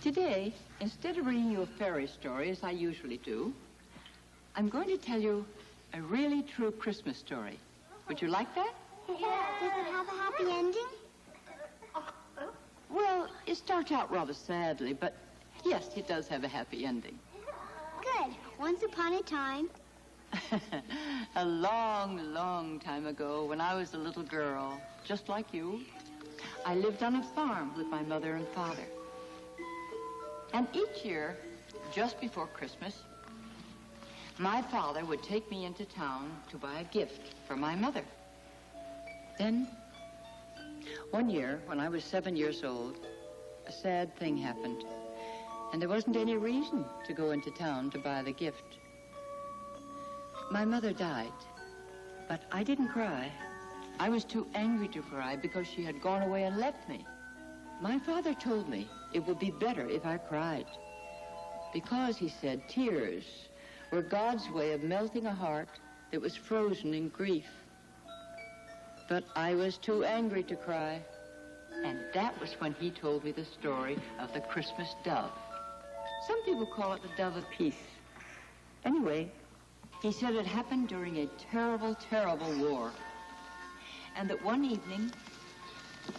Speaker 8: Today, instead of reading you a fairy story, as I usually do, I'm going to tell you a really true Christmas story. Would you like that?
Speaker 9: Yeah. Does it have a happy ending?
Speaker 8: Well, it starts out rather sadly, but yes, it does have a happy ending.
Speaker 9: Good. Once upon a time.
Speaker 8: A long, long time ago, when I was a little girl, just like you, I lived on a farm with my mother and father. And each year, just before Christmas, my father would take me into town to buy a gift for my mother. Then, one year, when I was 7 years old, a sad thing happened. And there wasn't any reason to go into town to buy the gift. My mother died, but I didn't cry. I was too angry to cry because she had gone away and left me. My father told me it would be better if I cried. Because, he said, tears were God's way of melting a heart that was frozen in grief. But I was too angry to cry. And that was when he told me the story of the Christmas dove. Some people call it the dove of peace. Anyway, he said it happened during a terrible, terrible war. And that one evening,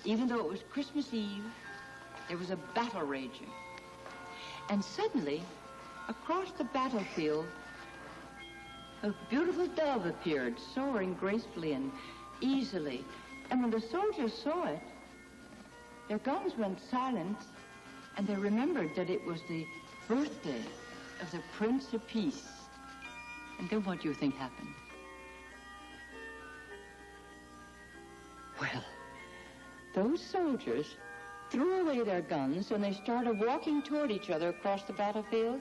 Speaker 8: even though it was Christmas Eve, there was a battle raging. And suddenly, across the battlefield, a beautiful dove appeared, soaring gracefully and easily. And when the soldiers saw it, their guns went silent, and they remembered that it was the birthday of the Prince of Peace. And then what do you think happened? Well, those soldiers threw away their guns and they started walking toward each other across the battlefield.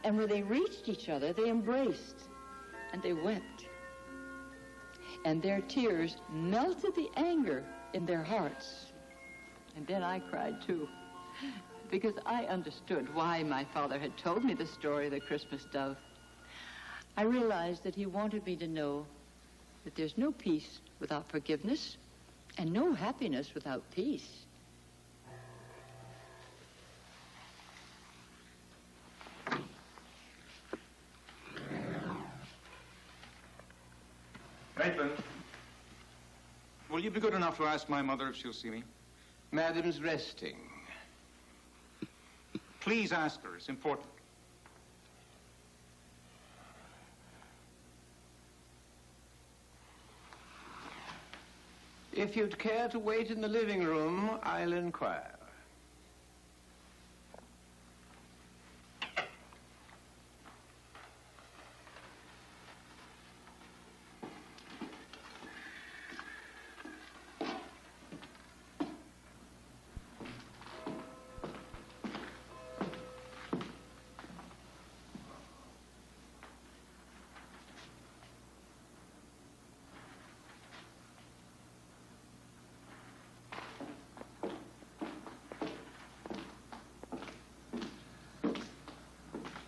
Speaker 8: And when they reached each other, they embraced and they wept. And their tears melted the anger in their hearts. And then I cried too, because I understood why my father had told me the story of the Christmas dove. I realized that he wanted me to know that there's no peace without forgiveness and no happiness without peace.
Speaker 4: Maitland, will you be good enough to ask my mother if she'll see me?
Speaker 7: Madam's resting.
Speaker 4: Please ask her. It's important.
Speaker 7: If you'd care to wait in the living room, I'll inquire.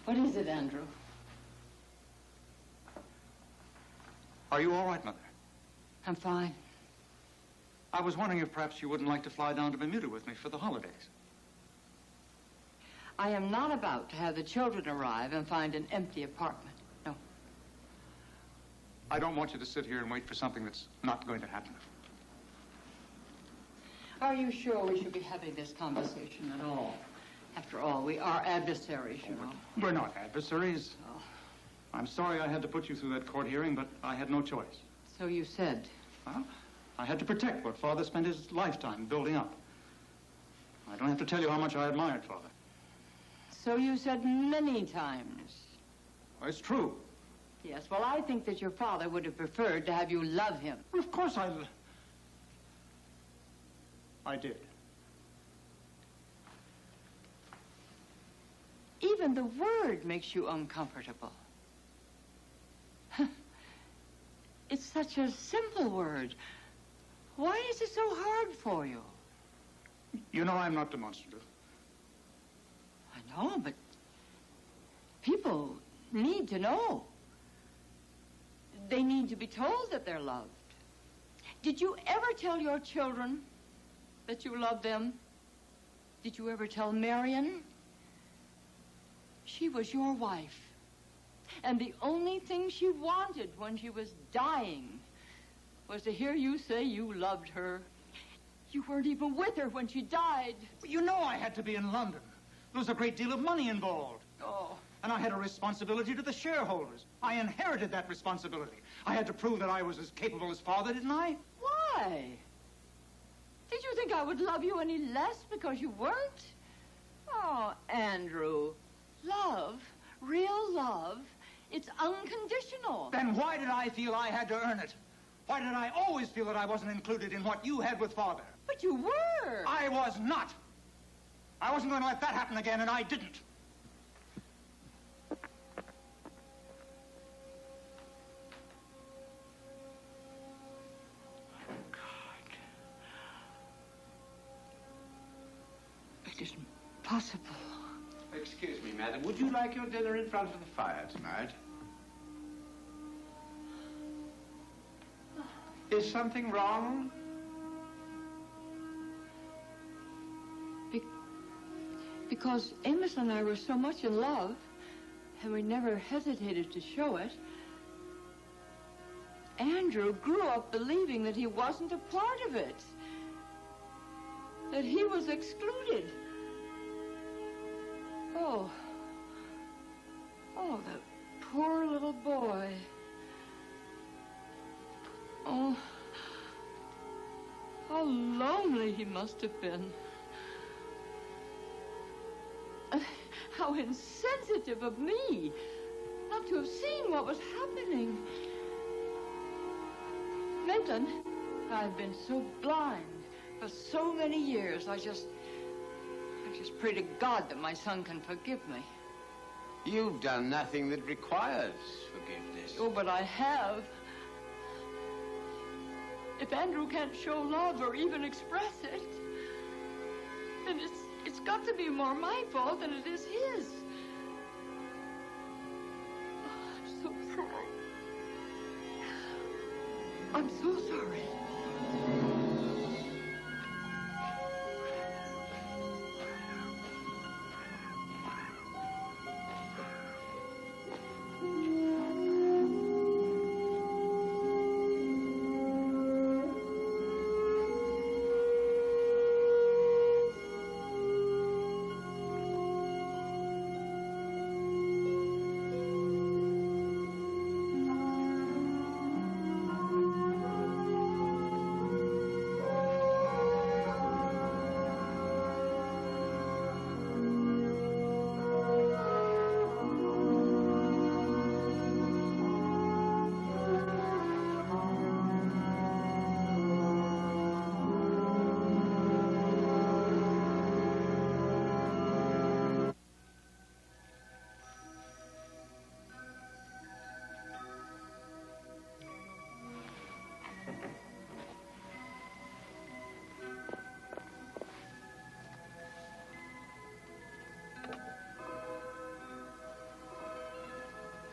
Speaker 8: What is it, Andrew?
Speaker 4: Are you all right, Mother?
Speaker 8: I'm fine.
Speaker 4: I was wondering if perhaps you wouldn't like to fly down to Bermuda with me for the holidays.
Speaker 8: I am not about to have the children arrive and find an empty apartment. No.
Speaker 4: I don't want you to sit here and wait for something that's not going to happen.
Speaker 8: Are you sure we should be having this conversation at all? After all, we are adversaries, you know.
Speaker 4: We're not adversaries.
Speaker 8: Oh.
Speaker 4: I'm sorry I had to put you through that court hearing, but I had no choice.
Speaker 8: So you said.
Speaker 4: Well, I had to protect what Father spent his lifetime building up. I don't have to tell you how much I admired Father.
Speaker 8: So you said many times.
Speaker 4: Well, it's true.
Speaker 8: Yes, well, I think that your father would have preferred to have you love him.
Speaker 4: Well, of course I did.
Speaker 8: Even the word makes you uncomfortable. It's such a simple word. Why is it so hard for you?
Speaker 4: You know I'm not demonstrative.
Speaker 8: I know, but people need to know. They need to be told that they're loved. Did you ever tell your children that you loved them? Did you ever tell Marion? She was your wife. And the only thing she wanted when she was dying was to hear you say you loved her. You weren't even with her when she died.
Speaker 4: But you know I had to be in London. There was a great deal of money involved.
Speaker 8: Oh.
Speaker 4: And I had a responsibility to the shareholders. I inherited that responsibility. I had to prove that I was as capable as Father, didn't I?
Speaker 8: Why? Did you think I would love you any less because you weren't? Oh, Andrew, love, real love, it's unconditional.
Speaker 4: Then why did I feel I had to earn it? Why did I always feel that I wasn't included in what you had with Father?
Speaker 8: But you were.
Speaker 4: I was not. I wasn't going to let that happen again, and I didn't.
Speaker 8: It isn't possible.
Speaker 12: Excuse me, madam. Would you like your dinner in front of the fire tonight? Is something wrong?
Speaker 8: Because Amos and I were so much in love, and we never hesitated to show it, Andrew grew up believing that he wasn't a part of it, that he was excluded. Oh, that poor little boy. Oh, how lonely he must have been. How insensitive of me not to have seen what was happening. Maitland, I've been so blind for so many years. I just pray to God that my son can forgive me.
Speaker 7: You've done nothing that requires forgiveness.
Speaker 8: Oh, but I have. If Andrew can't show love or even express it, then it's got to be more my fault than it is his. Oh, I'm so sorry. I'm so sorry.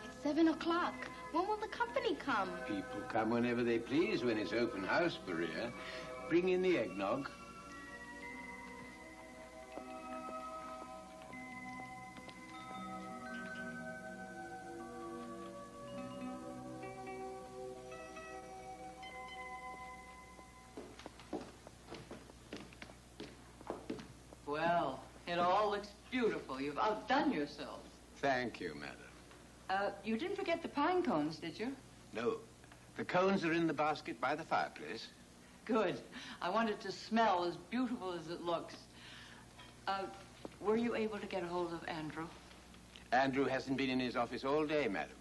Speaker 10: It's 7 o'clock. When will the company come?
Speaker 7: People come whenever they please when it's open house, Maria. Bring in the eggnog.
Speaker 8: wonderful. You've outdone yourselves.
Speaker 7: Thank you, madam.
Speaker 8: You didn't forget the pine cones, did you?
Speaker 7: No. The cones are in the basket by the fireplace.
Speaker 8: Good. I want it to smell as beautiful as it looks. Were you able to get a hold of Andrew?
Speaker 7: Andrew hasn't been in his office all day, madam.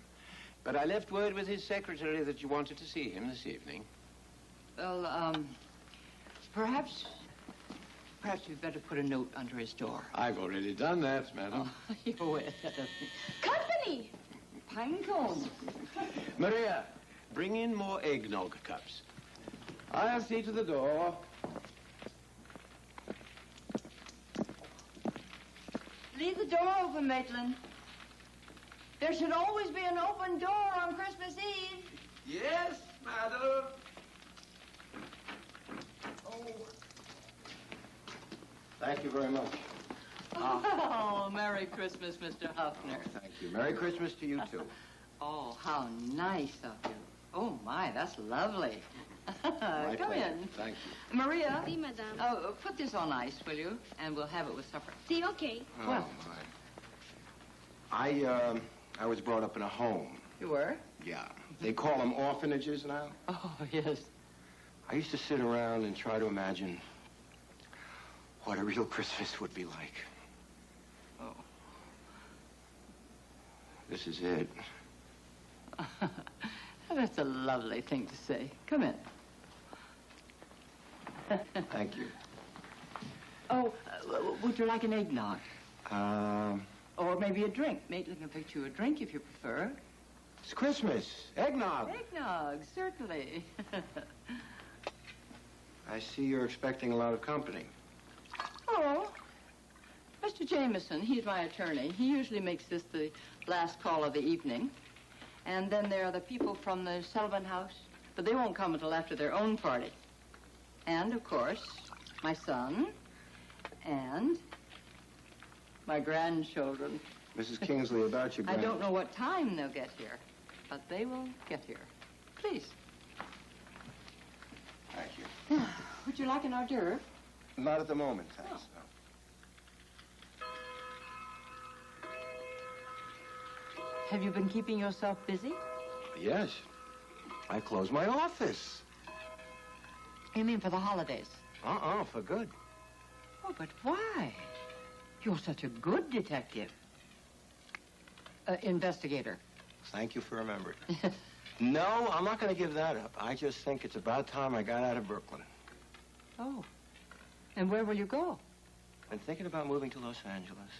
Speaker 7: But I left word with his secretary that you wanted to see him this evening.
Speaker 8: Well, perhaps you'd better put a note under his door.
Speaker 7: I've already done that, madam.
Speaker 8: Oh, you're with company! Pine cones.
Speaker 7: Maria, bring in more eggnog cups. I'll see to the door.
Speaker 8: Leave the door open, Maitland. There should always be an open door on Christmas Eve.
Speaker 7: Yes, madam.
Speaker 8: Oh.
Speaker 5: Thank you very much.
Speaker 8: Oh, Merry Christmas, Mr. Huffner.
Speaker 5: Thank you. Merry Christmas to you, too.
Speaker 8: Oh, how nice of you. Oh, my, that's lovely.
Speaker 5: My
Speaker 8: Come
Speaker 5: pleasure.
Speaker 8: in.
Speaker 5: Thank you.
Speaker 8: Maria.
Speaker 10: Si, madame.
Speaker 8: Oh, put this on ice, will you? And we'll have it with supper.
Speaker 10: Si, okay.
Speaker 8: Well.
Speaker 5: I was brought up in a home.
Speaker 8: You were?
Speaker 5: Yeah. They call them orphanages now.
Speaker 8: Oh, yes.
Speaker 5: I used to sit around and try to imagine what a real Christmas would be like.
Speaker 8: Oh.
Speaker 5: This is it.
Speaker 8: That's a lovely thing to say. Come in.
Speaker 5: Thank you.
Speaker 8: Oh, would you like an eggnog?
Speaker 5: Um,
Speaker 8: Or maybe a drink. Maitland can fix you a drink if you prefer.
Speaker 5: It's Christmas. Eggnog.
Speaker 8: Eggnog, certainly.
Speaker 5: I see you're expecting a lot of company.
Speaker 8: Oh, Mr. Jameson, he's my attorney. He usually makes this the last call of the evening. And then there are the people from the Sullivan house, but they won't come until after their own party. And, of course, my son and my grandchildren.
Speaker 5: Mrs. Kingsley, about your
Speaker 8: I don't know what time they'll get here, but they will get here. Please.
Speaker 5: Thank you.
Speaker 8: Would you like an hors d'oeuvre?
Speaker 5: Not at the moment, thanks. No.
Speaker 8: Have you been keeping yourself busy?
Speaker 5: Yes. I closed my office.
Speaker 8: You mean for the holidays?
Speaker 5: For good.
Speaker 8: Oh, but why? You're such a good detective. Investigator.
Speaker 5: Thank you for remembering. No, I'm not going to give that up. I just think it's about time I got out of Brooklyn.
Speaker 8: Oh. And where will you go?
Speaker 5: Been thinking about moving to Los Angeles.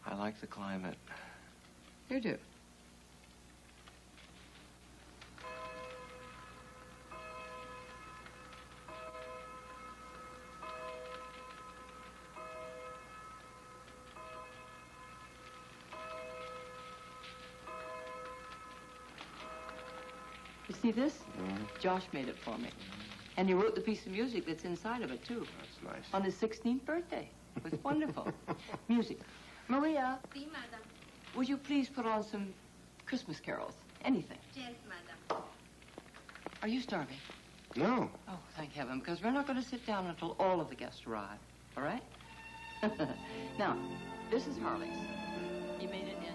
Speaker 5: I like the climate.
Speaker 8: You do? You see this?
Speaker 5: Mm-hmm.
Speaker 8: Josh made it for me. And he wrote the piece of music that's inside of it, too.
Speaker 5: That's nice.
Speaker 8: On his 16th birthday. It was wonderful. Music. Maria.
Speaker 10: Si, madam.
Speaker 8: Would you please put on some Christmas carols? Anything.
Speaker 10: Yes, madam.
Speaker 8: Are you starving?
Speaker 5: No.
Speaker 8: Oh, thank heaven, because we're not going to sit down until all of the guests arrive. All right? Now, this is Harley's. He made it in,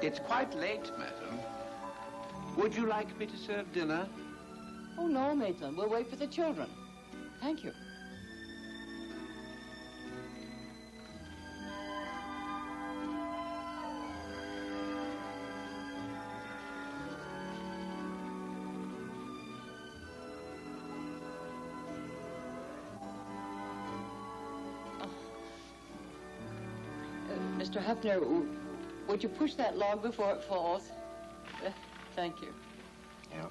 Speaker 7: It's quite late, madam. Would you like me to serve dinner?
Speaker 8: Oh, no, Maitland. We'll wait for the children. Thank you. Mr. Huffner, would you push that log before it falls? Thank you.
Speaker 5: Yeah.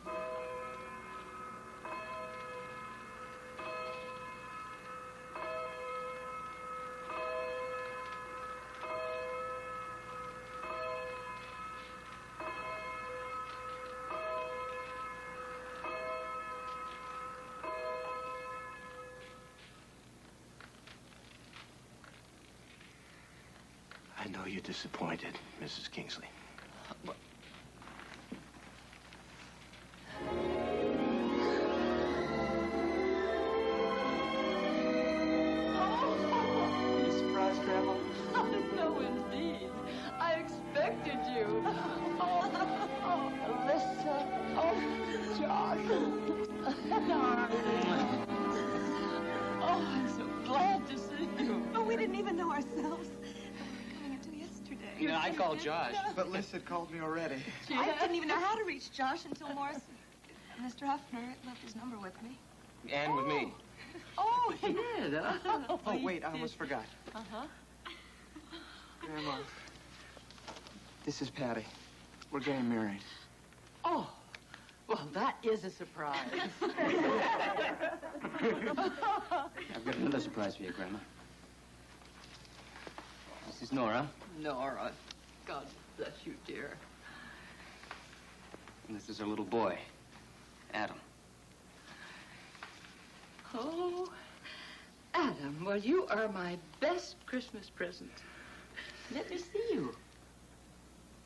Speaker 5: know you're disappointed, Mrs. Kingsley.
Speaker 8: You surprised, Grandma? No, indeed. I expected you. Oh, Alyssa. Oh, Josh. Oh, I'm so glad to see you.
Speaker 18: Oh, we didn't even know ourselves. Coming until yesterday.
Speaker 21: You know, I called Josh.
Speaker 1: But Liz had called me already.
Speaker 18: I didn't even know how to reach Josh until Morris, Mr. Huffner, left his number with me.
Speaker 21: And with me.
Speaker 8: Oh, he did.
Speaker 1: Oh, wait, I almost forgot.
Speaker 8: Uh-huh.
Speaker 1: Grandma, this is Patty. We're getting married.
Speaker 8: Oh, well, that is a surprise.
Speaker 21: I've got another surprise for you, Grandma. This is Nora.
Speaker 8: Nora, God bless you, dear.
Speaker 21: And this is her little boy, Adam.
Speaker 8: Oh, Adam, well, you are my best Christmas present. Let me see you.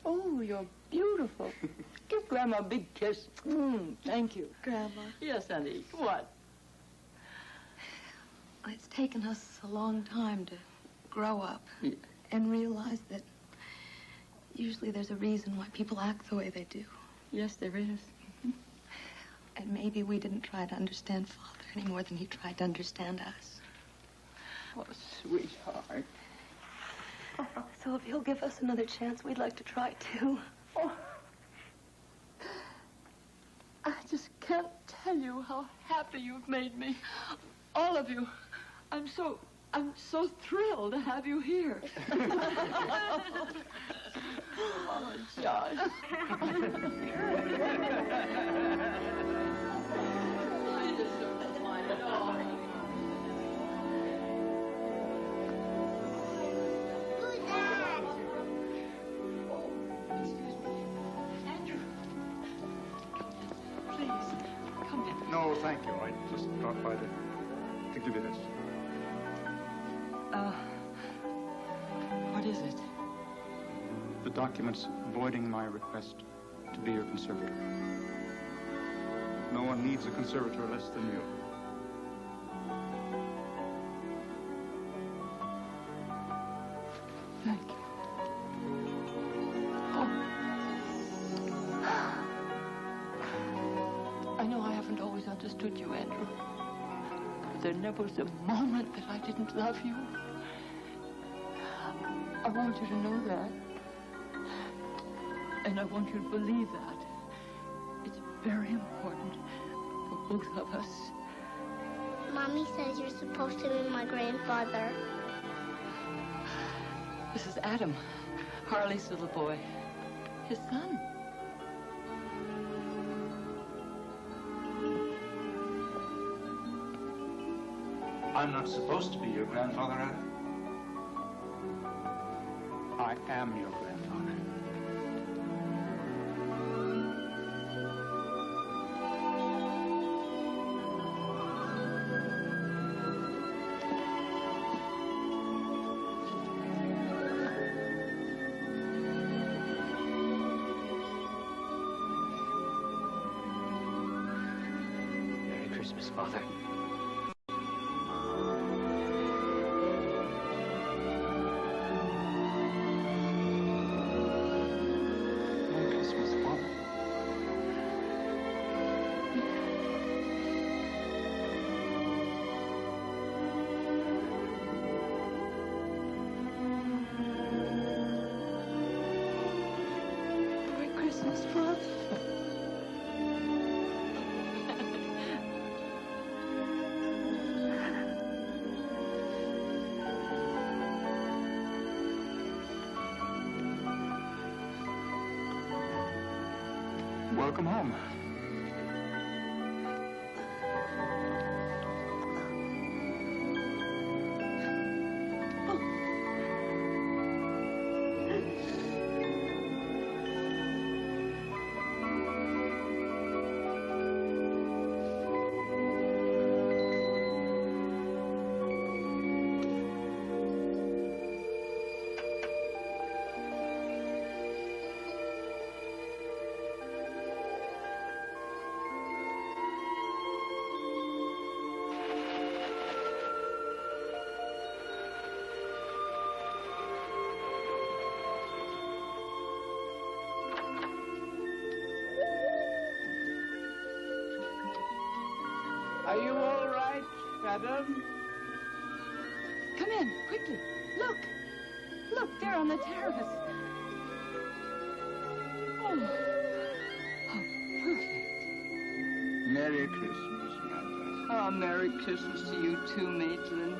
Speaker 8: Oh, you're beautiful. Give Grandma a big kiss. Thank you.
Speaker 15: Grandma.
Speaker 8: Yes, honey. What?
Speaker 15: It's taken us a long time to grow up and realize that usually there's a reason why people act the way they do.
Speaker 8: Yes, there is.
Speaker 15: And maybe we didn't try to understand Father any more than he tried to understand us.
Speaker 8: Oh, sweetheart.
Speaker 15: So if he'll give us another chance, we'd like to try too.
Speaker 8: Oh. I just can't tell you how happy you've made me. All of you. I'm so thrilled to have you here. Oh, Josh.
Speaker 4: No, thank you. I just dropped by to give you this.
Speaker 8: What is it?
Speaker 4: The documents voiding my request to be your conservator. No one needs a conservator less than you.
Speaker 8: Thank you. I know I haven't always understood you, Andrew. But there never was a moment that I didn't love you. I want you to know that. And I want you to believe that. It's very important for both of us.
Speaker 9: Mommy says you're supposed to be my grandfather.
Speaker 8: This is Adam, Harley's little boy, his son.
Speaker 4: I'm not supposed to be your grandfather, Adam. I am your grandfather.
Speaker 21: Merry Christmas, Father.
Speaker 8: Merry Christmas, Father.
Speaker 4: Welcome home.
Speaker 7: madam.
Speaker 8: Come in, quickly. Look. Look, they're on the terrace. Oh, how perfect.
Speaker 7: Merry Christmas, madam.
Speaker 8: Oh, Merry Christmas to you too, Maitland.